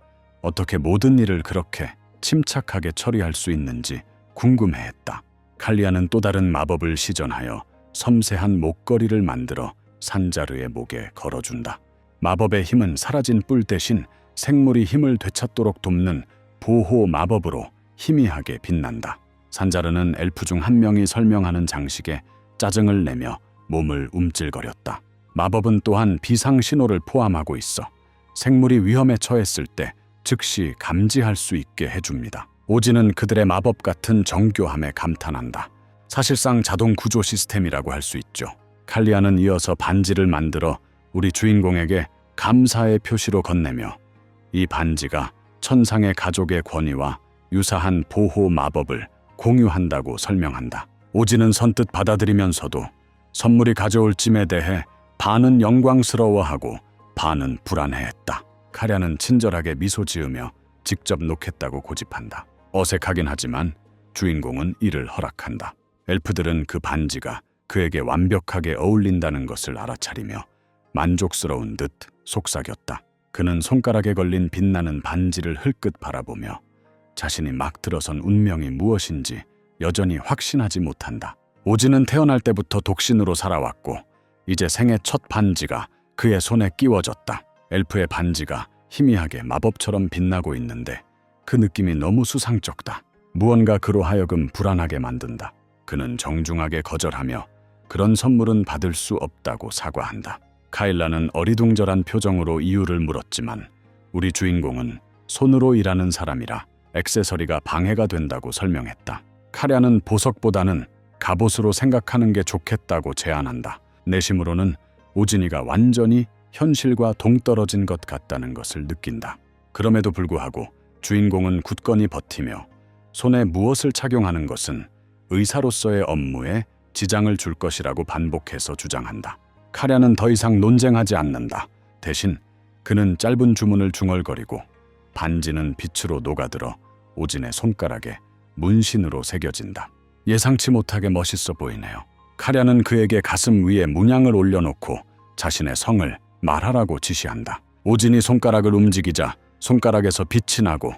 어떻게 모든 일을 그렇게 침착하게 처리할 수 있는지 궁금해했다. 칼리아는 또 다른 마법을 시전하여 섬세한 목걸이를 만들어 산자르의 목에 걸어준다. 마법의 힘은 사라진 뿔 대신 생물이 힘을 되찾도록 돕는 보호 마법으로 희미하게 빛난다. 산자르는 엘프 중 한 명이 설명하는 장식에 짜증을 내며 몸을 움찔거렸다. 마법은 또한 비상 신호를 포함하고 있어 생물이 위험에 처했을 때 즉시 감지할 수 있게 해줍니다. 오진은 그들의 마법 같은 정교함에 감탄한다. 사실상 자동 구조 시스템이라고 할 수 있죠. 칼리아는 이어서 반지를 만들어 우리 주인공에게 감사의 표시로 건네며 이 반지가 천상의 가족의 권위와 유사한 보호 마법을 공유한다고 설명한다. 오진은 선뜻 받아들이면서도 선물이 가져올 짐에 대해 반은 영광스러워하고 반은 불안해했다. 카랴는 친절하게 미소 지으며 직접 놓겠다고 고집한다. 어색하긴 하지만 주인공은 이를 허락한다. 엘프들은 그 반지가 그에게 완벽하게 어울린다는 것을 알아차리며 만족스러운 듯 속삭였다. 그는 손가락에 걸린 빛나는 반지를 흘끗 바라보며 자신이 막 들어선 운명이 무엇인지 여전히 확신하지 못한다. 오진은 태어날 때부터 독신으로 살아왔고 이제 생애 첫 반지가 그의 손에 끼워졌다. 엘프의 반지가 희미하게 마법처럼 빛나고 있는데 그 느낌이 너무 수상쩍다. 무언가 그로 하여금 불안하게 만든다. 그는 정중하게 거절하며 그런 선물은 받을 수 없다고 사과한다. 카일라는 어리둥절한 표정으로 이유를 물었지만 우리 주인공은 손으로 일하는 사람이라 액세서리가 방해가 된다고 설명했다. 카랴는 보석보다는 갑옷으로 생각하는 게 좋겠다고 제안한다. 내심으로는 오진이가 완전히 현실과 동떨어진 것 같다는 것을 느낀다. 그럼에도 불구하고 주인공은 굳건히 버티며 손에 무엇을 착용하는 것은 의사로서의 업무에 지장을 줄 것이라고 반복해서 주장한다. 카랴는 더 이상 논쟁하지 않는다. 대신 그는 짧은 주문을 중얼거리고 반지는 빛으로 녹아들어 오진의 손가락에 문신으로 새겨진다. 예상치 못하게 멋있어 보이네요. 카랴는 그에게 가슴 위에 문양을 올려놓고 자신의 성을 말하라고 지시한다. 오진이 손가락을 움직이자 손가락에서 빛이 나고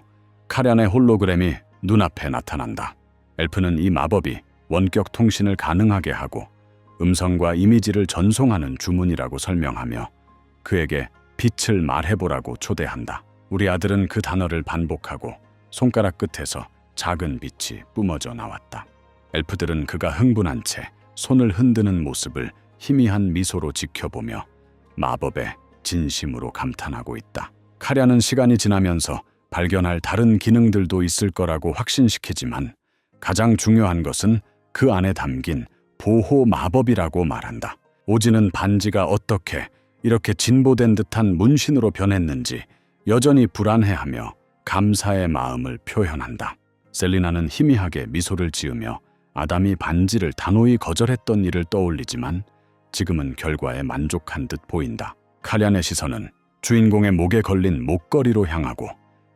카랴의 홀로그램이 눈앞에 나타난다. 엘프는 이 마법이 원격 통신을 가능하게 하고 음성과 이미지를 전송하는 주문이라고 설명하며 그에게 빛을 말해보라고 초대한다. 우리 아들은 그 단어를 반복하고 손가락 끝에서 작은 빛이 뿜어져 나왔다. 엘프들은 그가 흥분한 채 손을 흔드는 모습을 희미한 미소로 지켜보며 마법에 진심으로 감탄하고 있다. 카랴는 시간이 지나면서 발견할 다른 기능들도 있을 거라고 확신시키지만 가장 중요한 것은 그 안에 담긴 보호 마법이라고 말한다. 오진은 반지가 어떻게 이렇게 진보된 듯한 문신으로 변했는지 여전히 불안해하며 감사의 마음을 표현한다. 셀리나는 희미하게 미소를 지으며 아담이 반지를 단호히 거절했던 일을 떠올리지만 지금은 결과에 만족한 듯 보인다. 카련의 시선은 주인공의 목에 걸린 목걸이로 향하고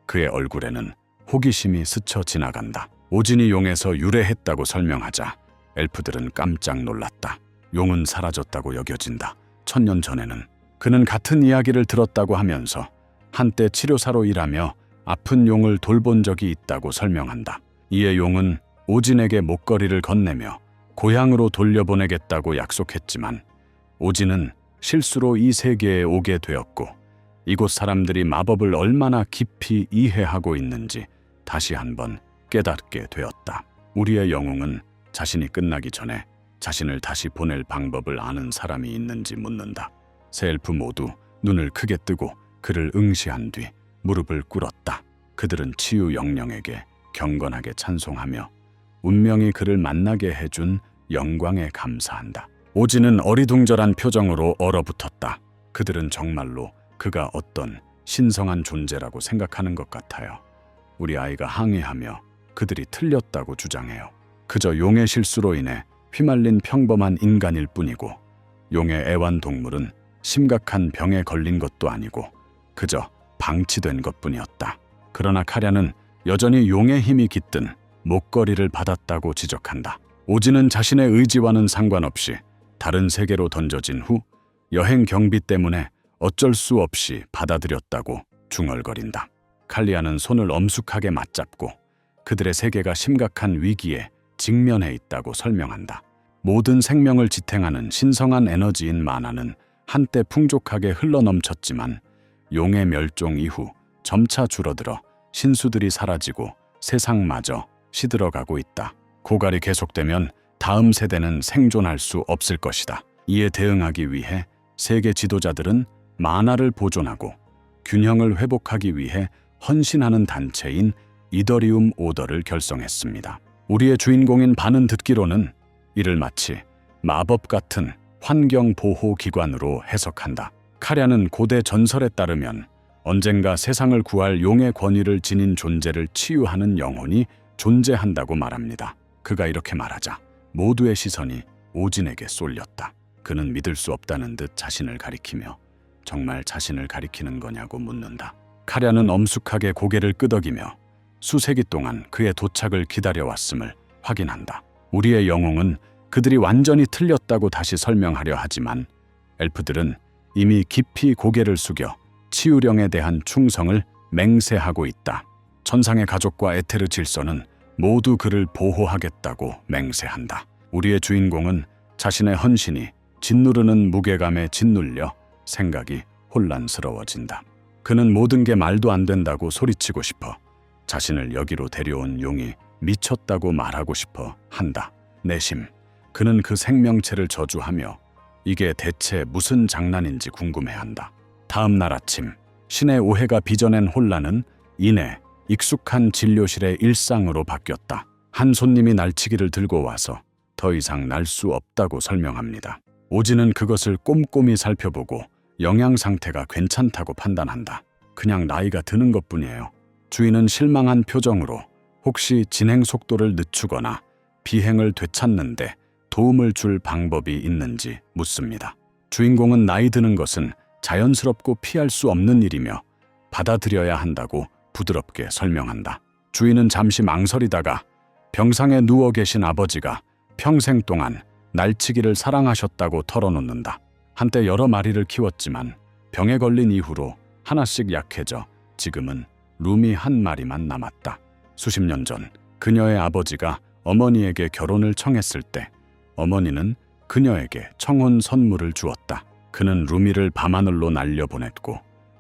그의 얼굴에는 호기심이 스쳐 지나간다. 오진이 용에서 유래했다고 설명하자 엘프들은 깜짝 놀랐다. 용은 사라졌다고 여겨진다. 1000년 전에는 그는 같은 이야기를 들었다고 하면서 한때 치료사로 일하며 아픈 용을 돌본 적이 있다고 설명한다. 이에 용은 오진에게 목걸이를 건네며 고향으로 돌려보내겠다고 약속했지만 오진은 실수로 이 세계에 오게 되었고 이곳 사람들이 마법을 얼마나 깊이 이해하고 있는지 다시 한번 깨닫게 되었다. 우리의 영웅은 자신이 끝나기 전에 자신을 다시 보낼 방법을 아는 사람이 있는지 묻는다. 세 엘프 모두 눈을 크게 뜨고 그를 응시한 뒤 무릎을 꿇었다. 그들은 치유 영령에게 경건하게 찬송하며 운명이 그를 만나게 해준 영광에 감사한다. 오진은 어리둥절한 표정으로 얼어붙었다. 그들은 정말로 그가 어떤 신성한 존재라고 생각하는 것 같아요. 우리 아이가 항의하며 그들이 틀렸다고 주장해요. 그저 용의 실수로 인해 휘말린 평범한 인간일 뿐이고 용의 애완동물은 심각한 병에 걸린 것도 아니고 그저 방치된 것뿐이었다. 그러나 카련은 여전히 용의 힘이 깃든 목걸이를 받았다고 지적한다. 오진은 자신의 의지와는 상관없이 다른 세계로 던져진 후 여행 경비 때문에 어쩔 수 없이 받아들였다고 중얼거린다. 칼리아는 손을 엄숙하게 맞잡고 그들의 세계가 심각한 위기에 직면해 있다고 설명한다. 모든 생명을 지탱하는 신성한 에너지인 마나는 한때 풍족하게 흘러넘쳤지만 용의 멸종 이후 점차 줄어들어 신수들이 사라지고 세상마저 시들어가고 있다. 고갈이 계속되면 다음 세대는 생존할 수 없을 것이다. 이에 대응하기 위해 세계 지도자들은 마나를 보존하고 균형을 회복하기 위해 헌신하는 단체인 이더리움 오더를 결성했습니다. 우리의 주인공인 반은 듣기로는 이를 마치 마법 같은 환경 보호 기관으로 해석한다. 카련은 고대 전설에 따르면 언젠가 세상을 구할 용의 권위를 지닌 존재를 치유하는 영혼이 존재한다고 말합니다. 그가 이렇게 말하자 모두의 시선이 오진에게 쏠렸다. 그는 믿을 수 없다는 듯 자신을 가리키며 정말 자신을 가리키는 거냐고 묻는다. 카련은 엄숙하게 고개를 끄덕이며 수세기 동안 그의 도착을 기다려왔음을 확인한다. 우리의 영웅은 그들이 완전히 틀렸다고 다시 설명하려 하지만 엘프들은 이미 깊이 고개를 숙여 치유령에 대한 충성을 맹세하고 있다. 천상의 가족과 에테르 질서는 모두 그를 보호하겠다고 맹세한다. 우리의 주인공은 자신의 헌신이 짓누르는 무게감에 짓눌려 생각이 혼란스러워진다. 그는 모든 게 말도 안 된다고 소리치고 싶어 자신을 여기로 데려온 용이 미쳤다고 말하고 싶어 한다. 내심 그는 그 생명체를 저주하며 이게 대체 무슨 장난인지 궁금해한다. 다음 날 아침 신의 오해가 빚어낸 혼란은 이내 익숙한 진료실의 일상으로 바뀌었다. 한 손님이 날치기를 들고 와서 더 이상 날 수 없다고 설명합니다. 오진은 그것을 꼼꼼히 살펴보고 영양 상태가 괜찮다고 판단한다. 그냥 나이가 드는 것뿐이에요. 주인은 실망한 표정으로 혹시 진행 속도를 늦추거나 비행을 되찾는데 도움을 줄 방법이 있는지 묻습니다. 주인공은 나이 드는 것은 자연스럽고 피할 수 없는 일이며 받아들여야 한다고 부드럽게 설명한다. 주인은 잠시 망설이다가 병상에 누워 계신 아버지가 평생 동안 날치기를 사랑하셨다고 털어놓는다. 한때 여러 마리를 키웠지만 병에 걸린 이후로 하나씩 약해져 지금은 루미 한 마리만 남았다. 수십 년 전 그녀의 아버지가 어머니에게 결혼을 청했을 때 어머니는 그녀에게 청혼 선물을 주었다. 그는 루미를 밤하늘로 날려보냈고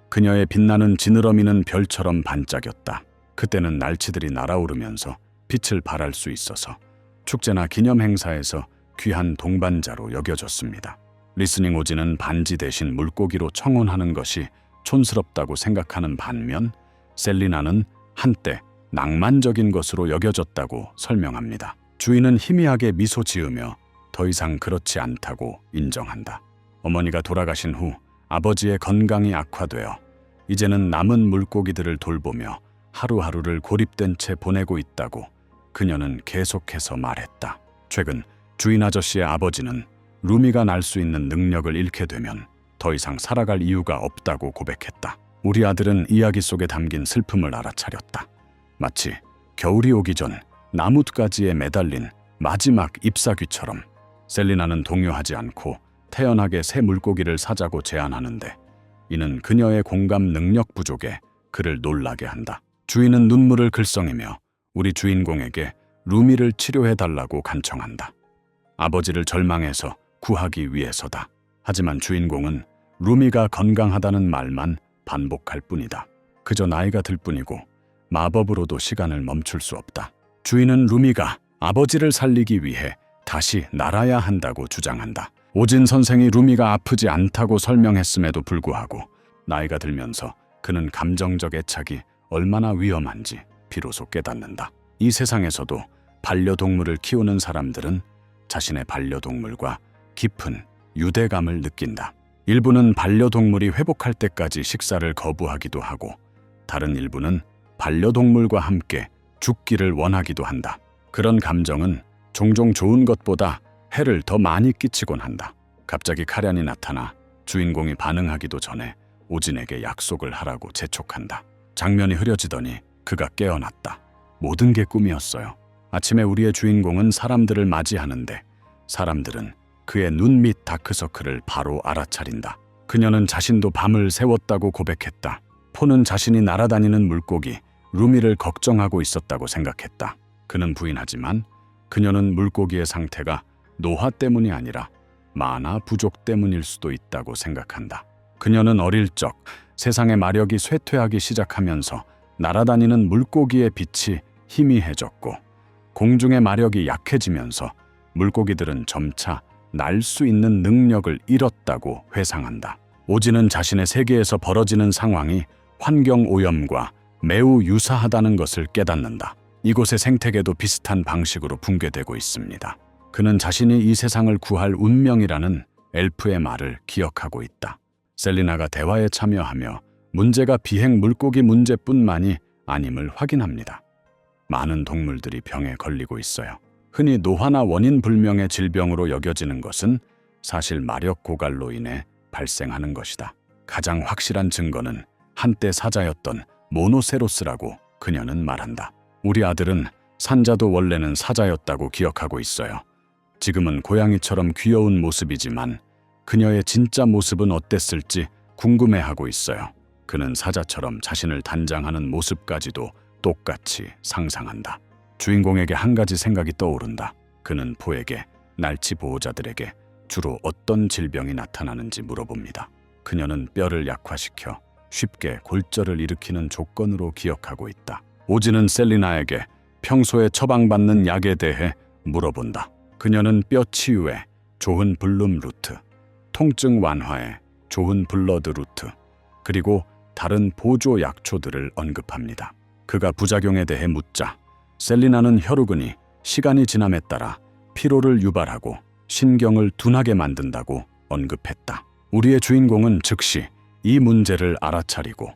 그녀의 빛나는 지느러미는 별처럼 반짝였다. 그때는 날치들이 날아오르면서 빛을 발할 수 있어서 축제나 기념 행사에서 귀한 동반자로 여겨졌습니다. 리스닝 오지는 반지 대신 물고기로 청혼하는 것이 촌스럽다고 생각하는 반면 셀리나는 한때 낭만적인 것으로 여겨졌다고 설명합니다. 주인은 희미하게 미소 지으며 더 이상 그렇지 않다고 인정한다. 어머니가 돌아가신 후 아버지의 건강이 악화되어 이제는 남은 물고기들을 돌보며 하루하루를 고립된 채 보내고 있다고 그녀는 계속해서 말했다. 최근 주인 아저씨의 아버지는 루미가 날 수 있는 능력을 잃게 되면 더 이상 살아갈 이유가 없다고 고백했다. 우리 아들은 이야기 속에 담긴 슬픔을 알아차렸다. 마치 겨울이 오기 전 나뭇가지에 매달린 마지막 잎사귀처럼. 셀리나는 동요하지 않고 태연하게 새 물고기를 사자고 제안하는데 이는 그녀의 공감 능력 부족에 그를 놀라게 한다. 주인은 눈물을 글썽이며 우리 주인공에게 루미를 치료해달라고 간청한다. 아버지를 절망해서 구하기 위해서다. 하지만 주인공은 루미가 건강하다는 말만 반복할 뿐이다. 그저 나이가 들 뿐이고 마법으로도 시간을 멈출 수 없다. 주인은 루미가 아버지를 살리기 위해 다시 날아야 한다고 주장한다. 오진 선생이 루미가 아프지 않다고 설명했음에도 불구하고 나이가 들면서 그는 감정적 애착이 얼마나 위험한지 비로소 깨닫는다. 이 세상에서도 반려동물을 키우는 사람들은 자신의 반려동물과 깊은 유대감을 느낀다. 일부는 반려동물이 회복할 때까지 식사를 거부하기도 하고 다른 일부는 반려동물과 함께 죽기를 원하기도 한다. 그런 감정은 종종 좋은 것보다 해를 더 많이 끼치곤 한다. 갑자기 카련이 나타나 주인공이 반응하기도 전에 오진에게 약속을 하라고 재촉한다. 장면이 흐려지더니 그가 깨어났다. 모든 게 꿈이었어요. 아침에 우리의 주인공은 사람들을 맞이하는데 사람들은 그의 눈 밑 다크서클을 바로 알아차린다. 그녀는 자신도 밤을 새웠다고 고백했다. 포는 자신이 날아다니는 물고기 루미를 걱정하고 있었다고 생각했다. 그는 부인하지만 그녀는 물고기의 상태가 노화 때문이 아니라 마나 부족 때문일 수도 있다고 생각한다. 그녀는 어릴 적 세상의 마력이 쇠퇴하기 시작하면서 날아다니는 물고기의 빛이 희미해졌고 공중의 마력이 약해지면서 물고기들은 점차 날 수 있는 능력을 잃었다고 회상한다. 오진은 자신의 세계에서 벌어지는 상황이 환경 오염과 매우 유사하다는 것을 깨닫는다. 이곳의 생태계도 비슷한 방식으로 붕괴되고 있습니다. 그는 자신이 이 세상을 구할 운명이라는 엘프의 말을 기억하고 있다. 셀리나가 대화에 참여하며 문제가 비행 물고기 문제뿐만이 아님을 확인합니다. 많은 동물들이 병에 걸리고 있어요. 흔히 노화나 원인 불명의 질병으로 여겨지는 것은 사실 마력 고갈로 인해 발생하는 것이다. 가장 확실한 증거는 한때 사자였던 모노세로스라고 그녀는 말한다. 우리 아들은 산자도 원래는 사자였다고 기억하고 있어요. 지금은 고양이처럼 귀여운 모습이지만 그녀의 진짜 모습은 어땠을지 궁금해하고 있어요. 그는 사자처럼 자신을 단장하는 모습까지도 똑같이 상상한다. 주인공에게 한 가지 생각이 떠오른다. 그는 포에게 날치 보호자들에게 주로 어떤 질병이 나타나는지 물어봅니다. 그녀는 뼈를 약화시켜 쉽게 골절을 일으키는 조건으로 기억하고 있다. 오진은 셀리나에게 평소에 처방받는 약에 대해 물어본다. 그녀는 뼈 치유에 좋은 블룸 루트, 통증 완화에 좋은 블러드 루트, 그리고 다른 보조 약초들을 언급합니다. 그가 부작용에 대해 묻자 셀리나는 혈우근이 시간이 지남에 따라 피로를 유발하고 신경을 둔하게 만든다고 언급했다. 우리의 주인공은 즉시 이 문제를 알아차리고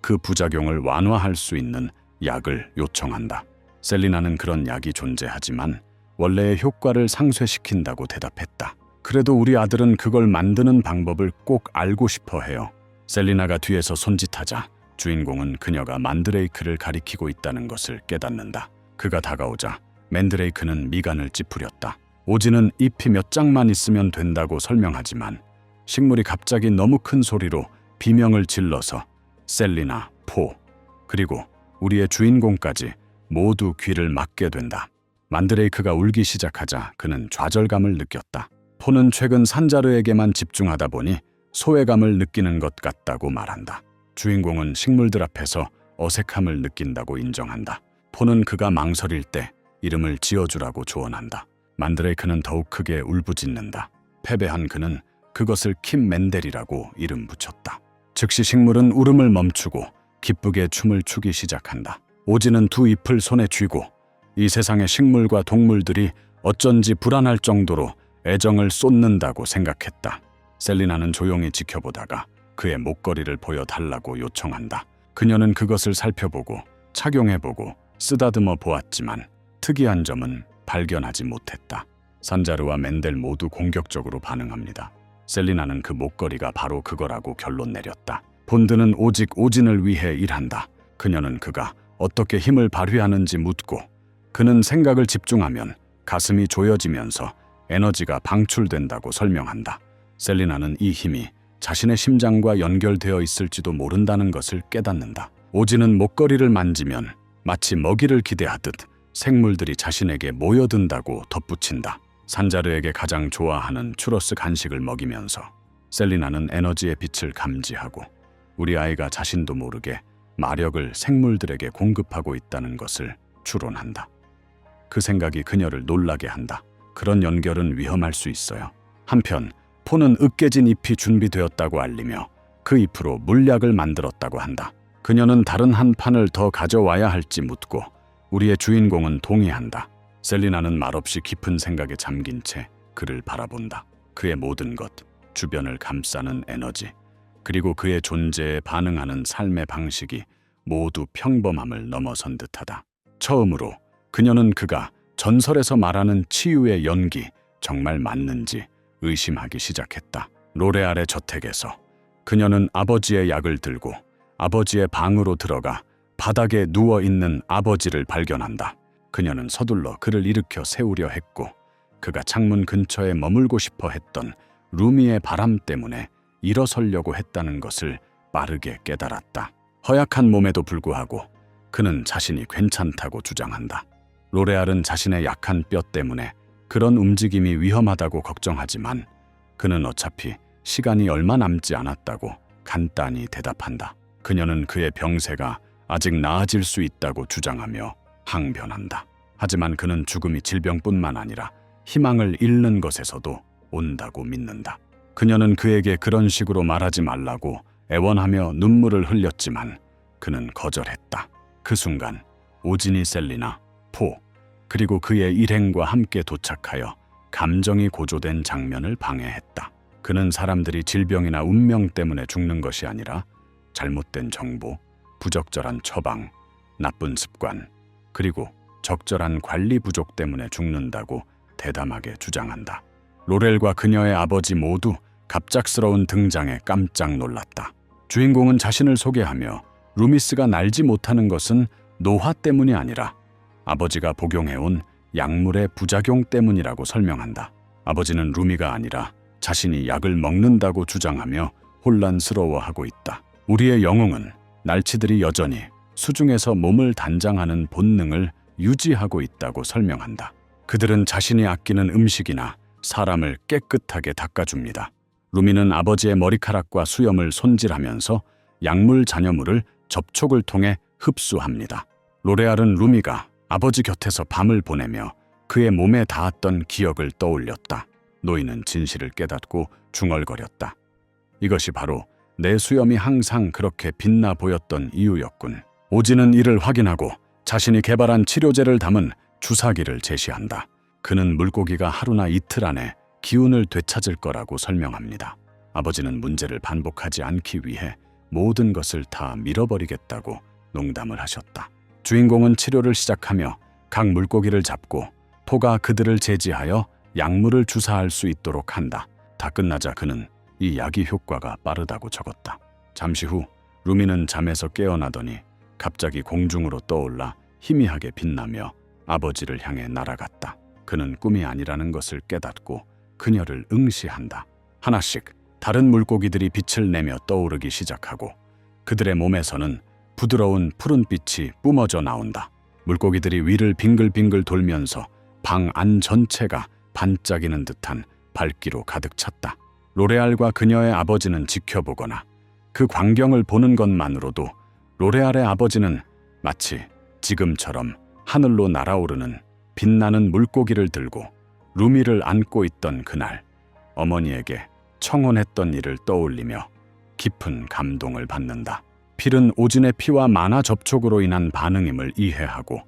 그 부작용을 완화할 수 있는 약을 요청한다. 셀리나는 그런 약이 존재하지만 원래의 효과를 상쇄시킨다고 대답했다. 그래도 우리 아들은 그걸 만드는 방법을 꼭 알고 싶어 해요. 셀리나가 뒤에서 손짓하자 주인공은 그녀가 만드레이크를 가리키고 있다는 것을 깨닫는다. 그가 다가오자 맨드레이크는 미간을 찌푸렸다. 오지는 잎이 몇 장만 있으면 된다고 설명하지만 식물이 갑자기 너무 큰 소리로 비명을 질러서 셀리나, 포, 그리고 우리의 주인공까지 모두 귀를 막게 된다. 만드레이크가 울기 시작하자 그는 좌절감을 느꼈다. 포는 최근 산자르에게만 집중하다 보니 소외감을 느끼는 것 같다고 말한다. 주인공은 식물들 앞에서 어색함을 느낀다고 인정한다. 포는 그가 망설일 때 이름을 지어주라고 조언한다. 만드레이크는 더욱 크게 울부짖는다. 패배한 그는 그것을 킴 맨델이라고 이름 붙였다. 즉시 식물은 울음을 멈추고 기쁘게 춤을 추기 시작한다. 오지는 두 잎을 손에 쥐고 이 세상의 식물과 동물들이 어쩐지 불안할 정도로 애정을 쏟는다고 생각했다. 셀리나는 조용히 지켜보다가 그의 목걸이를 보여달라고 요청한다. 그녀는 그것을 살펴보고 착용해보고 쓰다듬어 보았지만 특이한 점은 발견하지 못했다. 산자르와 멘델 모두 공격적으로 반응합니다. 셀리나는 그 목걸이가 바로 그거라고 결론 내렸다. 본드는 오직 오진을 위해 일한다. 그녀는 그가 어떻게 힘을 발휘하는지 묻고 그는 생각을 집중하면 가슴이 조여지면서 에너지가 방출된다고 설명한다. 셀리나는 이 힘이 자신의 심장과 연결되어 있을지도 모른다는 것을 깨닫는다. 오진은 목걸이를 만지면 마치 먹이를 기대하듯 생물들이 자신에게 모여든다고 덧붙인다. 산자르에게 가장 좋아하는 추러스 간식을 먹이면서 셀리나는 에너지의 빛을 감지하고 우리 아이가 자신도 모르게 마력을 생물들에게 공급하고 있다는 것을 추론한다. 그 생각이 그녀를 놀라게 한다. 그런 연결은 위험할 수 있어요. 한편 포는 으깨진 잎이 준비되었다고 알리며 그 잎으로 물약을 만들었다고 한다. 그녀는 다른 한 판을 더 가져와야 할지 묻고 우리의 주인공은 동의한다. 셀리나는 말없이 깊은 생각에 잠긴 채 그를 바라본다. 그의 모든 것, 주변을 감싸는 에너지, 그리고 그의 존재에 반응하는 삶의 방식이 모두 평범함을 넘어선 듯하다. 처음으로 그녀는 그가 전설에서 말하는 치유의 연기 정말 맞는지 의심하기 시작했다. 로레알의 저택에서 그녀는 아버지의 약을 들고 아버지의 방으로 들어가 바닥에 누워있는 아버지를 발견한다. 그녀는 서둘러 그를 일으켜 세우려 했고 그가 창문 근처에 머물고 싶어 했던 루미의 바람 때문에 일어서려고 했다는 것을 빠르게 깨달았다. 허약한 몸에도 불구하고 그는 자신이 괜찮다고 주장한다. 로레알은 자신의 약한 뼈 때문에 그런 움직임이 위험하다고 걱정하지만 그는 어차피 시간이 얼마 남지 않았다고 간단히 대답한다. 그녀는 그의 병세가 아직 나아질 수 있다고 주장하며 항변한다. 하지만 그는 죽음이 질병뿐만 아니라 희망을 잃는 것에서도 온다고 믿는다. 그녀는 그에게 그런 식으로 말하지 말라고 애원하며 눈물을 흘렸지만 그는 거절했다. 그 순간 오진이 셀리나, 포, 그리고 그의 일행과 함께 도착하여 감정이 고조된 장면을 방해했다. 그는 사람들이 질병이나 운명 때문에 죽는 것이 아니라 잘못된 정보, 부적절한 처방, 나쁜 습관, 그리고 적절한 관리 부족 때문에 죽는다고 대담하게 주장한다. 로렐과 그녀의 아버지 모두 갑작스러운 등장에 깜짝 놀랐다. 주인공은 자신을 소개하며 루미스가 날지 못하는 것은 노화 때문이 아니라 아버지가 복용해온 약물의 부작용 때문이라고 설명한다. 아버지는 루미가 아니라 자신이 약을 먹는다고 주장하며 혼란스러워하고 있다. 우리의 영웅은 날치들이 여전히 수중에서 몸을 단장하는 본능을 유지하고 있다고 설명한다. 그들은 자신이 아끼는 음식이나 사람을 깨끗하게 닦아줍니다. 루미는 아버지의 머리카락과 수염을 손질하면서 약물 잔여물을 접촉을 통해 흡수합니다. 로레알은 루미가 아버지 곁에서 밤을 보내며 그의 몸에 닿았던 기억을 떠올렸다. 노인은 진실을 깨닫고 중얼거렸다. 이것이 바로 내 수염이 항상 그렇게 빛나 보였던 이유였군. 오진은 이를 확인하고 자신이 개발한 치료제를 담은 주사기를 제시한다. 그는 물고기가 하루나 이틀 안에 기운을 되찾을 거라고 설명합니다. 아버지는 문제를 반복하지 않기 위해 모든 것을 다 밀어버리겠다고 농담을 하셨다. 주인공은 치료를 시작하며 각 물고기를 잡고 포가 그들을 제지하여 약물을 주사할 수 있도록 한다. 다 끝나자 그는 이 약의 효과가 빠르다고 적었다. 잠시 후 루미는 잠에서 깨어나더니 갑자기 공중으로 떠올라 희미하게 빛나며 아버지를 향해 날아갔다. 그는 꿈이 아니라는 것을 깨닫고 그녀를 응시한다. 하나씩 다른 물고기들이 빛을 내며 떠오르기 시작하고 그들의 몸에서는 부드러운 푸른빛이 뿜어져 나온다. 물고기들이 위를 빙글빙글 돌면서 방 안 전체가 반짝이는 듯한 밝기로 가득 찼다. 로레알과 그녀의 아버지는 지켜보거나 그 광경을 보는 것만으로도 로레알의 아버지는 마치 지금처럼 하늘로 날아오르는 빛나는 물고기를 들고 루미를 안고 있던 그날 어머니에게 청혼했던 일을 떠올리며 깊은 감동을 받는다. 필은 오진의 피와 만화 접촉으로 인한 반응임을 이해하고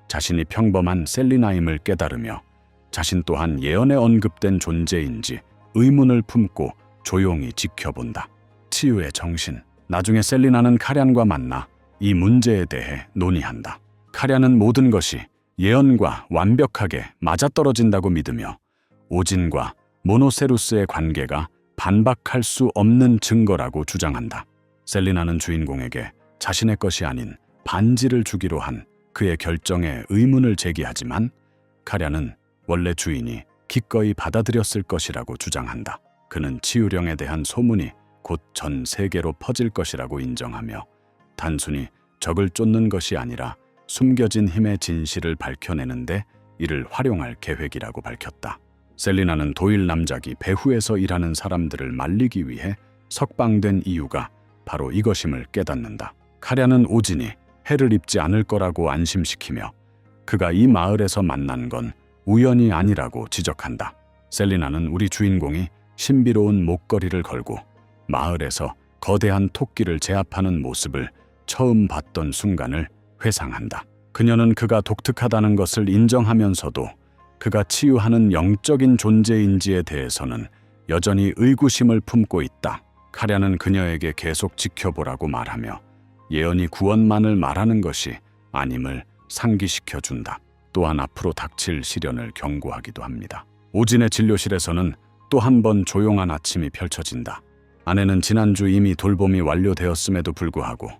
자신이 평범한 셀리나임을 깨달으며 자신 또한 예언에 언급된 존재인지 의문을 품고 조용히 지켜본다. 치유의 정신. 나중에 셀리나는 카련과 만나 이 문제에 대해 논의한다. 카련은 모든 것이 예언과 완벽하게 맞아떨어진다고 믿으며 오진과 모노세루스의 관계가 반박할 수 없는 증거라고 주장한다. 셀리나는 주인공에게 자신의 것이 아닌 반지를 주기로 한 그의 결정에 의문을 제기하지만 카랴는 원래 주인이 기꺼이 받아들였을 것이라고 주장한다. 그는 치유령에 대한 소문이 곧 전 세계로 퍼질 것이라고 인정하며 단순히 적을 쫓는 것이 아니라 숨겨진 힘의 진실을 밝혀내는데 이를 활용할 계획이라고 밝혔다. 셀리나는 도일 남작이 배후에서 일하는 사람들을 말리기 위해 석방된 이유가 바로 이것임을 깨닫는다. 카랴는 오진이 해를 입지 않을 거라고 안심시키며 그가 이 마을에서 만난 건 우연이 아니라고 지적한다. 셀리나는 우리 주인공이 신비로운 목걸이를 걸고 마을에서 거대한 토끼를 제압하는 모습을 처음 봤던 순간을 회상한다. 그녀는 그가 독특하다는 것을 인정하면서도 그가 치유하는 영적인 존재인지에 대해서는 여전히 의구심을 품고 있다. 카랴는 그녀에게 계속 지켜보라고 말하며 예언이 구원만을 말하는 것이 아님을 상기시켜준다. 또한 앞으로 닥칠 시련을 경고하기도 합니다. 오진의 진료실에서는 또 한 번 조용한 아침이 펼쳐진다. 아내는 지난주 이미 돌봄이 완료되었음에도 불구하고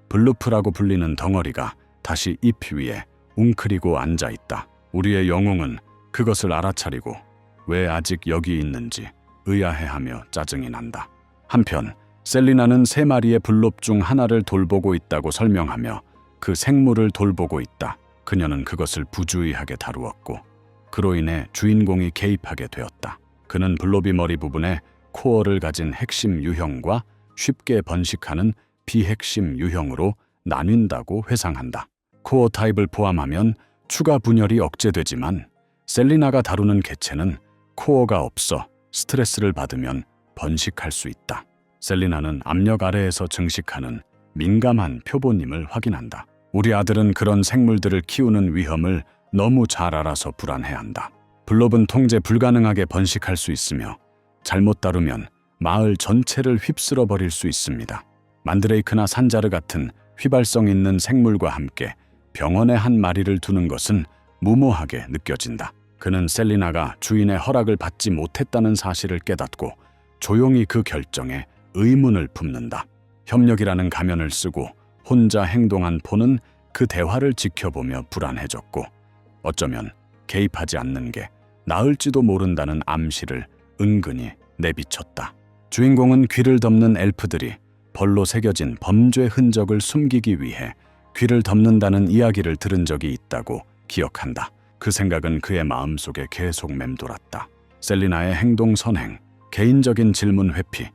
블루프라고 불리는 덩어리가 다시 잎 위에 웅크리고 앉아있다. 우리의 영웅은 그것을 알아차리고 왜 아직 여기 있는지 의아해하며 짜증이 난다. 한편 셀리나는 3마리의 블롭 중 하나를 돌보고 있다고 설명하며 그 생물을 돌보고 있다. 그녀는 그것을 부주의하게 다루었고 그로 인해 주인공이 개입하게 되었다. 그는 블롭이 머리 부분에 코어를 가진 핵심 유형과 쉽게 번식하는 비핵심 유형으로 나뉜다고 회상한다. 코어 타입을 포함하면 추가 분열이 억제되지만 셀리나가 다루는 개체는 코어가 없어 스트레스를 받으면 번식할 수 있다. 셀리나는 압력 아래에서 증식하는 민감한 표본임을 확인한다. 우리 아들은 그런 생물들을 키우는 위험을 너무 잘 알아서 불안해한다. 블롭은 통제 불가능하게 번식할 수 있으며 잘못 다루면 마을 전체를 휩쓸어 버릴 수 있습니다. 만드레이크나 산자르 같은 휘발성 있는 생물과 함께 병원에 한 마리를 두는 것은 무모하게 느껴진다. 그는 셀리나가 주인의 허락을 받지 못했다는 사실을 깨닫고 조용히 그 결정에 의문을 품는다. 협력이라는 가면을 쓰고 혼자 행동한 포는 그 대화를 지켜보며 불안해졌고 어쩌면 개입하지 않는 게 나을지도 모른다는 암시를 은근히 내비쳤다. 주인공은 귀를 덮는 엘프들이 벌로 새겨진 범죄 흔적을 숨기기 위해 귀를 덮는다는 이야기를 들은 적이 있다고 기억한다. 그 생각은 그의 마음속에 계속 맴돌았다. 셀리나의 행동 선행, 개인적인 질문 회피,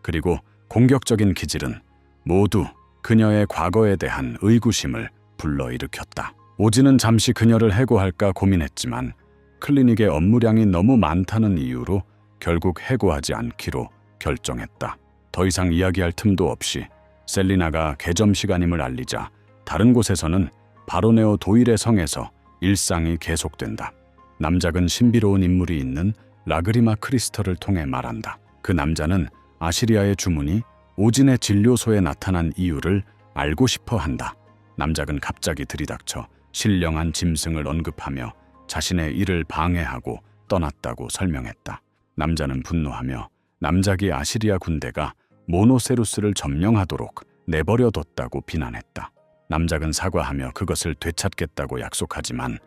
그리고 공격적인 기질은 모두 그녀의 과거에 대한 의구심을 불러일으켰다. 오진은 잠시 그녀를 해고할까 고민했지만 클리닉의 업무량이 너무 많다는 이유로 결국 해고하지 않기로 결정했다. 더 이상 이야기할 틈도 없이 셀리나가 개점 시간임을 알리자 다른 곳에서는 바로네오 도일의 성에서 일상이 계속된다. 남작은 신비로운 인물이 있는 라그리마 크리스털을 통해 말한다. 그 남자는 아시리아의 주문이 오진의 진료소에 나타난 이유를 알고 싶어 한다. 남작은 갑자기 들이닥쳐 신령한 짐승을 언급하며 자신의 일을 방해하고 떠났다고 설명했다. 남자는 분노하며 남작이 아시리아 군대가 모노세루스를 점령하도록 내버려뒀다고 비난했다. 남작은 사과하며 그것을 되찾겠다고 약속하지만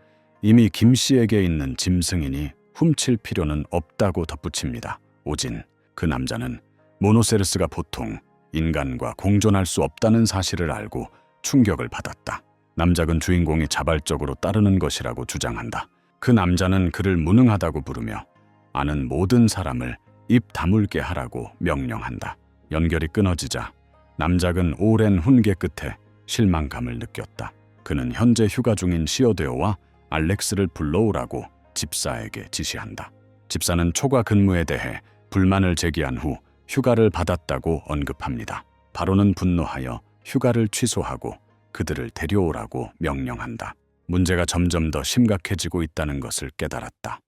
이미 김 씨에게 있는 짐승이니 훔칠 필요는 없다고 덧붙입니다. 오진, 그 남자는 모노세루스가 보통 인간과 공존할 수 없다는 사실을 알고 충격을 받았다. 남작은 주인공이 자발적으로 따르는 것이라고 주장한다. 그 남자는 그를 무능하다고 부르며 아는 모든 사람을 입 다물게 하라고 명령한다. 연결이 끊어지자 남작은 오랜 훈계 끝에 실망감을 느꼈다. 그는 현재 휴가 중인 시어데오와 알렉스를 불러오라고 집사에게 지시한다. 집사는 초과 근무에 대해 불만을 제기한 후 휴가를 받았다고 언급합니다. 바로는 분노하여 휴가를 취소하고 그들을 데려오라고 명령한다. 문제가 점점 더 심각해지고 있다는 것을 깨달았다.